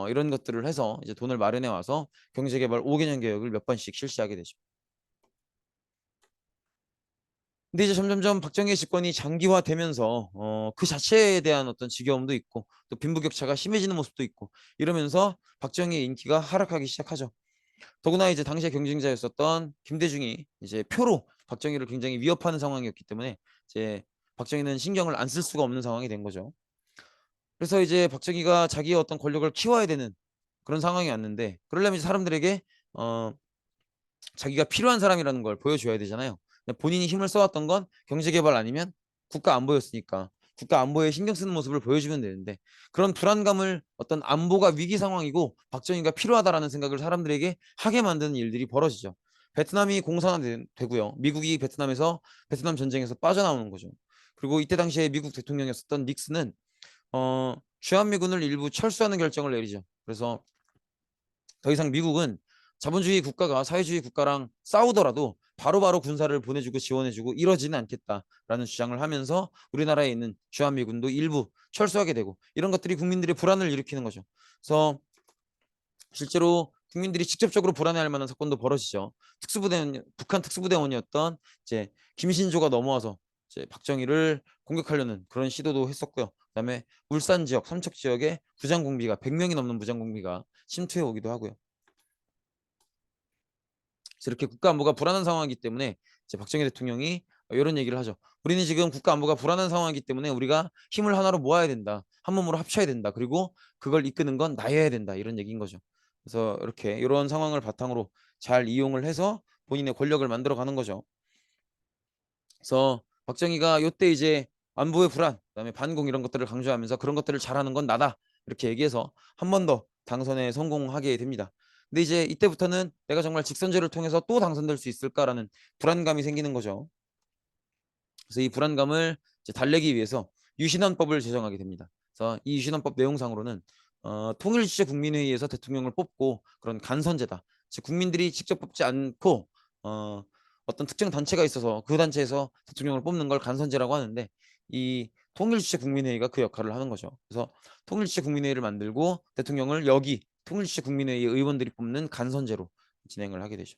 이런 것들을 해서 이제 돈을 마련해 와서 경제개발 5개년 계획을 몇 번씩 실시하게 되죠. 근데 이제 점점점 박정희의 집권이 장기화되면서 그 자체에 대한 어떤 지겨움도 있고 또 빈부격차가 심해지는 모습도 있고 이러면서 박정희의 인기가 하락하기 시작하죠. 더구나 이제 당시의 경쟁자였었던 김대중이 이제 표로 박정희를 굉장히 위협하는 상황이었기 때문에 이제 박정희는 신경을 안 쓸 수가 없는 상황이 된 거죠. 그래서 이제 박정희가 자기의 어떤 권력을 키워야 되는 그런 상황이 왔는데 그러려면 이제 사람들에게 어, 자기가 필요한 사람이라는 걸 보여줘야 되잖아요. 본인이 힘을 써왔던 건 경제개발 아니면 국가 안보였으니까 국가 안보에 신경 쓰는 모습을 보여주면 되는데 그런 불안감을 어떤 안보가 위기 상황이고 박정희가 필요하다라는 생각을 사람들에게 하게 만드는 일들이 벌어지죠. 베트남이 공산화되고요. 미국이 베트남에서 베트남 전쟁에서 빠져나오는 거죠. 그리고 이때 당시에 미국 대통령이었었던 닉슨은 주한미군을 일부 철수하는 결정을 내리죠. 그래서 더 이상 미국은 자본주의 국가가 사회주의 국가랑 싸우더라도 바로바로 군사를 보내주고 지원해주고 이러지는 않겠다라는 주장을 하면서 우리나라에 있는 주한미군도 일부 철수하게 되고 이런 것들이 국민들의 불안을 일으키는 거죠. 그래서 실제로 국민들이 직접적으로 불안해할 만한 사건도 벌어지죠. 북한 특수부대원이었던 이제 김신조가 넘어와서 이제 박정희를 공격하려는 그런 시도도 했었고요. 그다음에 울산 지역, 삼척 지역에 무장공비가 100명이 넘는 무장공비가 침투해 오기도 하고요. 그래서 이렇게 국가 안보가 불안한 상황이기 때문에 이제 박정희 대통령이 이런 얘기를 하죠. 우리는 지금 국가 안보가 불안한 상황이기 때문에 우리가 힘을 하나로 모아야 된다. 한 몸으로 합쳐야 된다. 그리고 그걸 이끄는 건 나여야 된다. 이런 얘기인 거죠. 그래서 이렇게 이런 상황을 바탕으로 잘 이용을 해서 본인의 권력을 만들어 가는 거죠. 그래서 박정희가 이때 이제 안보의 불안, 그다음에 반공 이런 것들을 강조하면서 그런 것들을 잘하는 건 나다. 이렇게 얘기해서 한 번 더 당선에 성공하게 됩니다. 근데 이제 이때부터는 내가 정말 직선제를 통해서 또 당선될 수 있을까라는 불안감이 생기는 거죠. 그래서 이 불안감을 이제 달래기 위해서 유신헌법을 제정하게 됩니다. 그래서 이 유신헌법 내용상으로는 통일주체 국민회의에서 대통령을 뽑고 그런 간선제다. 즉 국민들이 직접 뽑지 않고 어, 어떤 특정 단체가 있어서 그 단체에서 대통령을 뽑는 걸 간선제라고 하는데 이 통일주체 국민회의가 그 역할을 하는 거죠. 그래서 통일주체 국민회의를 만들고 대통령을 여기 통일주체 국민회의 의원들이 뽑는 간선제로 진행을 하게 되죠.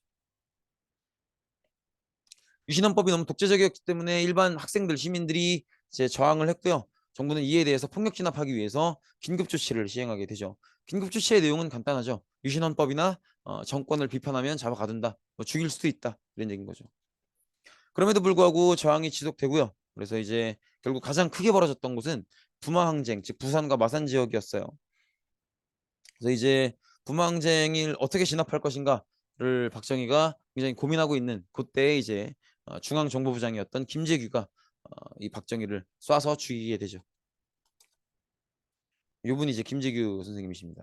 유신헌법이 너무 독재적이었기 때문에 일반 학생들, 시민들이 이제 저항을 했고요. 정부는 이에 대해서 폭력 진압하기 위해서 긴급 조치를 시행하게 되죠. 긴급 조치의 내용은 간단하죠. 유신헌법이나 정권을 비판하면 잡아 가둔다, 뭐 죽일 수도 있다 이런 얘기인 거죠. 그럼에도 불구하고 저항이 지속되고요. 그래서 이제 결국 가장 크게 벌어졌던 곳은 부마항쟁, 즉 부산과 마산 지역이었어요. 그래서 이제 부마항쟁을 어떻게 진압할 것인가를 박정희가 굉장히 고민하고 있는 그때에 이제 중앙정보부장이었던 김재규가 이 박정희를 쏴서 죽이게 되죠. 이분이 이제 김재규 선생님이십니다.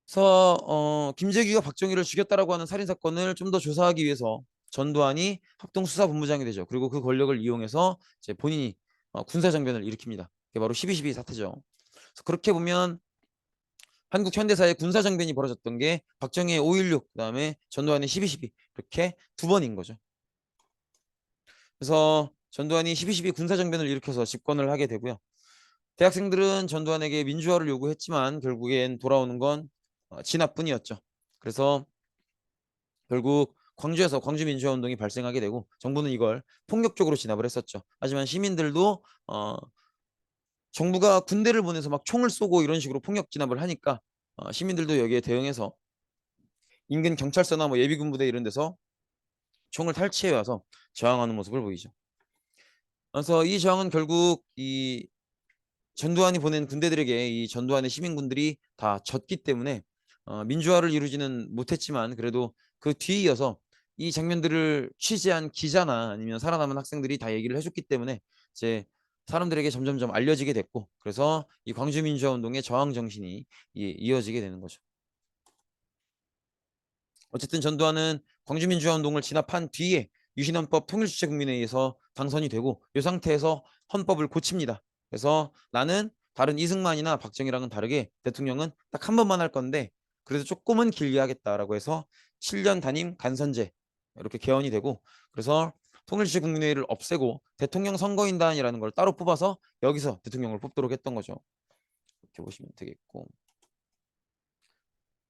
그래서 김재규가 박정희를 죽였다라고 하는 살인 사건을 좀 더 조사하기 위해서 전두환이 합동수사본부장이 되죠. 그리고 그 권력을 이용해서 이제 본인이 군사정변을 일으킵니다. 그게 바로 12.12 사태죠. 그래서 그렇게 보면 한국 현대사의 군사정변이 벌어졌던 게 박정희의 5.16, 그다음에 전두환의 12.12 이렇게 두 번인 거죠. 그래서 전두환이 12.12 군사정변을 일으켜서 집권을 하게 되고요. 대학생들은 전두환에게 민주화를 요구했지만 결국엔 돌아오는 건 진압뿐이었죠. 그래서 결국 광주에서 광주민주화운동이 발생하게 되고 정부는 이걸 폭력적으로 진압을 했었죠. 하지만 시민들도 정부가 군대를 보내서 막 총을 쏘고 이런 식으로 폭력 진압을 하니까 시민들도 여기에 대응해서 인근 경찰서나 뭐 예비군부대 이런 데서 총을 탈취해 와서 저항하는 모습을 보이죠. 그래서 이 저항은 결국 이 전두환이 보낸 군대들에게 이 전두환의 시민군들이 다 졌기 때문에 민주화를 이루지는 못했지만 그래도 그 뒤에 이어서 이 장면들을 취재한 기자나 아니면 살아남은 학생들이 다 얘기를 해줬기 때문에 이제 사람들에게 점점점 알려지게 됐고 그래서 이 광주민주화운동의 저항 정신이 이어지게 되는 거죠. 어쨌든 전두환은 광주민주화운동을 진압한 뒤에 유신헌법 통일주체국민회의에서 당선이 되고 이 상태에서 헌법을 고칩니다. 그래서 나는 다른 이승만이나 박정희랑은 다르게 대통령은 딱 한 번만 할 건데 그래도 조금은 길게 하겠다라고 해서 7년 단임 간선제 이렇게 개헌이 되고 그래서 통일주체국민회의를 없애고 대통령 선거인단이라는 걸 따로 뽑아서 여기서 대통령을 뽑도록 했던 거죠. 이렇게 보시면 되겠고.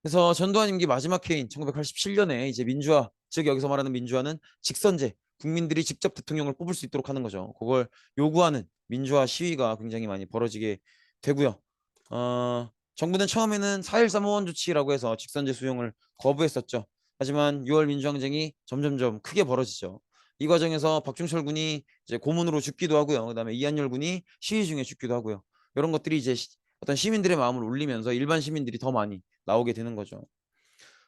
그래서 전두환 임기 마지막 해인 1987년에 이제 민주화, 즉 여기서 말하는 민주화는 직선제, 국민들이 직접 대통령을 뽑을 수 있도록 하는 거죠. 그걸 요구하는 민주화 시위가 굉장히 많이 벌어지게 되고요. 정부는 처음에는 4.13 호원 조치라고 해서 직선제 수용을 거부했었죠. 하지만 6월 민주항쟁이 점점점 크게 벌어지죠. 이 과정에서 박중철 군이 이제 고문으로 죽기도 하고요. 그다음에 이한열 군이 시위 중에 죽기도 하고요. 이런 것들이 이제 어떤 시민들의 마음을 울리면서 일반 시민들이 더 많이 나오게 되는 거죠.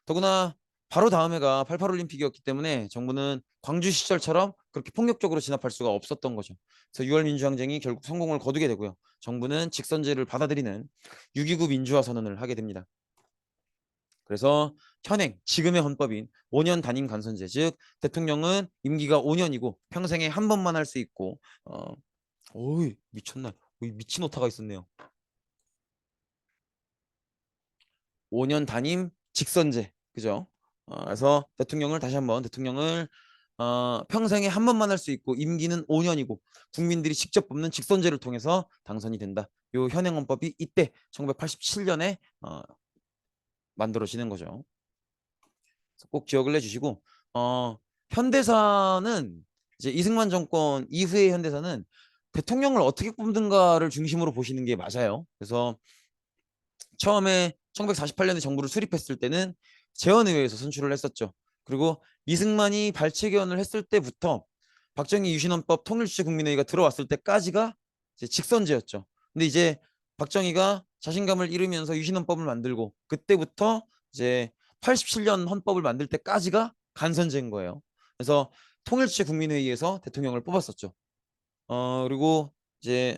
더구나 바로 다음 해가 88 올림픽이었기 때문에 정부는 광주 시절처럼 그렇게 폭력적으로 진압할 수가 없었던 거죠. 그래서 6월 민주항쟁이 결국 성공을 거두게 되고요. 정부는 직선제를 받아들이는 6.29 민주화 선언을 하게 됩니다. 그래서 현행 지금의 헌법인 5년 단임 간선제, 즉 대통령은 임기가 5년이고 평생에 한 번만 할 수 있고 어이 미쳤나? 미친 오타가 있었네요. 5년 단임 직선제, 그죠? 그래서 대통령을 다시 한번 대통령을 평생에 한 번만 할 수 있고 임기는 5년이고 국민들이 직접 뽑는 직선제를 통해서 당선이 된다. 요 현행 헌법이 이때 1987년에 만들어지는 거죠. 그래서 꼭 기억을 해주시고 어, 현대사는 이제 이승만 정권 이후의 현대사는 대통령을 어떻게 뽑는가를 중심으로 보시는 게 맞아요. 그래서 처음에 1948년에 정부를 수립했을 때는 재헌의회에서 선출을 했었죠. 그리고 이승만이 발췌개헌을 했을 때부터 박정희 유신헌법 통일주체 국민회의가 들어왔을 때까지가 이제 직선제였죠. 근데 이제 박정희가 자신감을 잃으면서 유신헌법을 만들고 그때부터 이제 87년 헌법을 만들 때까지가 간선제인 거예요. 그래서 통일주체 국민회의에서 대통령을 뽑았었죠. 그리고 이제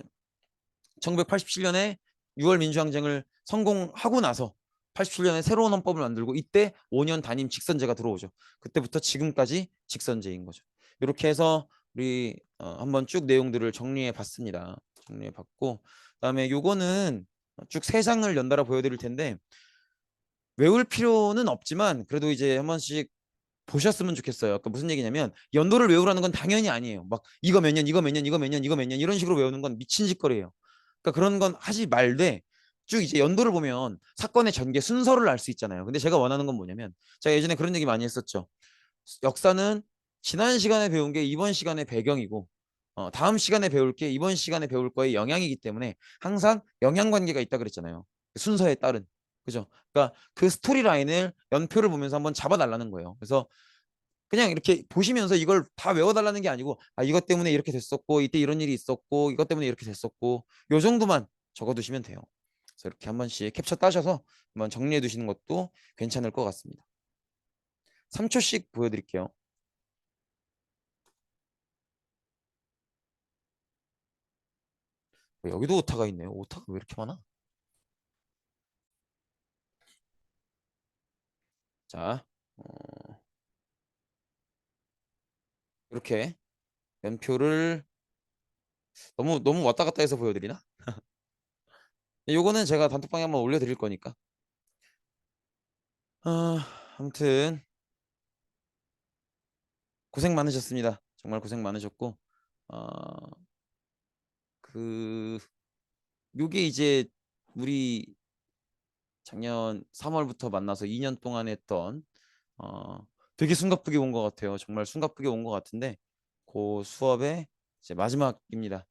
1987년에 6월 민주항쟁을 성공하고 나서 87년에 새로운 헌법을 만들고 이때 5년 단임 직선제가 들어오죠. 그때부터 지금까지 직선제인 거죠. 이렇게 해서 우리 한번 쭉 내용들을 정리해 봤습니다. 정리해 봤고 그다음에 요거는 쭉 세 장을 연달아 보여드릴 텐데 외울 필요는 없지만 그래도 이제 한 번씩 보셨으면 좋겠어요. 그러니까 무슨 얘기냐면 연도를 외우라는 건 당연히 아니에요. 막 이거 몇 년, 이거 몇 년, 이거 몇 년, 이거 몇 년 이런 식으로 외우는 건 미친 짓거리예요. 그러니까 그런 건 하지 말되 쭉 이제 연도를 보면 사건의 전개 순서를 알 수 있잖아요. 근데 제가 원하는 건 뭐냐면 제가 예전에 그런 얘기 많이 했었죠. 역사는 지난 시간에 배운 게 이번 시간의 배경이고 다음 시간에 배울 게 이번 시간에 배울 거의 영향이기 때문에 항상 영향 관계가 있다 그랬잖아요. 순서에 따른. 그죠? 그러니까 그 스토리 라인을 연표를 보면서 한번 잡아달라는 거예요. 그래서 그냥 이렇게 보시면서 이걸 다 외워달라는 게 아니고 아 이것 때문에 이렇게 됐었고 이때 이런 일이 있었고 이것 때문에 이렇게 됐었고 요 정도만 적어두시면 돼요. 그래서 이렇게 한 번씩 캡처 따셔서 한번 정리해 두시는 것도 괜찮을 것 같습니다. 3초씩 보여드릴게요. 여기도 오타가 있네요. 오타가 왜 이렇게 많아? 자, 이렇게 연표를 너무 너무 왔다 갔다 해서 보여드리나? 요거는 제가 단톡방에 한번 올려드릴 거니까. 아무튼 고생 많으셨습니다. 정말 고생 많으셨고, 어, 그 요게 이제 우리 작년 3월부터 만나서 2년 동안 했던 되게 숨가쁘게 온 것 같아요. 정말 숨가쁘게 온 것 같은데 그 수업의 이제 마지막입니다.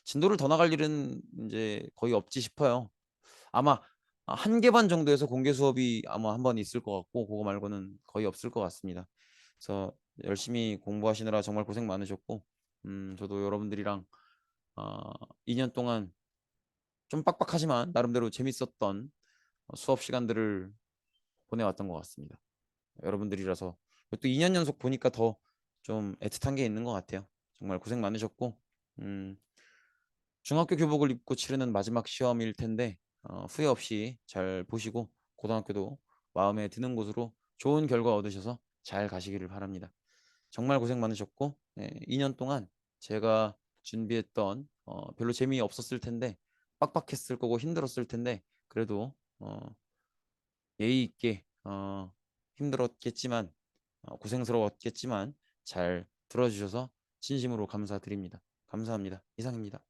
진도를 더 나갈 일은 이제 거의 없지 싶어요. 아마 한 개 반 정도에서 공개 수업이 아마 한 번 있을 것 같고 그거 말고는 거의 없을 것 같습니다. 그래서 열심히 공부하시느라 정말 고생 많으셨고 저도 여러분들이랑 어, 2년 동안 좀 빡빡하지만 나름대로 재밌었던 수업 시간들을 보내왔던 것 같습니다. 여러분들이라서 또 2년 연속 보니까 더 좀 애틋한 게 있는 것 같아요. 정말 고생 많으셨고 음, 중학교 교복을 입고 치르는 마지막 시험일 텐데 후회 없이 잘 보시고 고등학교도 마음에 드는 곳으로 좋은 결과 얻으셔서 잘 가시기를 바랍니다. 정말 고생 많으셨고 2년 동안 제가 준비했던 별로 재미없었을 텐데 빡빡했을 거고 힘들었을 텐데 그래도 예의 있게 힘들었겠지만 고생스러웠겠지만 잘 들어주셔서 진심으로 감사드립니다. 감사합니다. 이상입니다.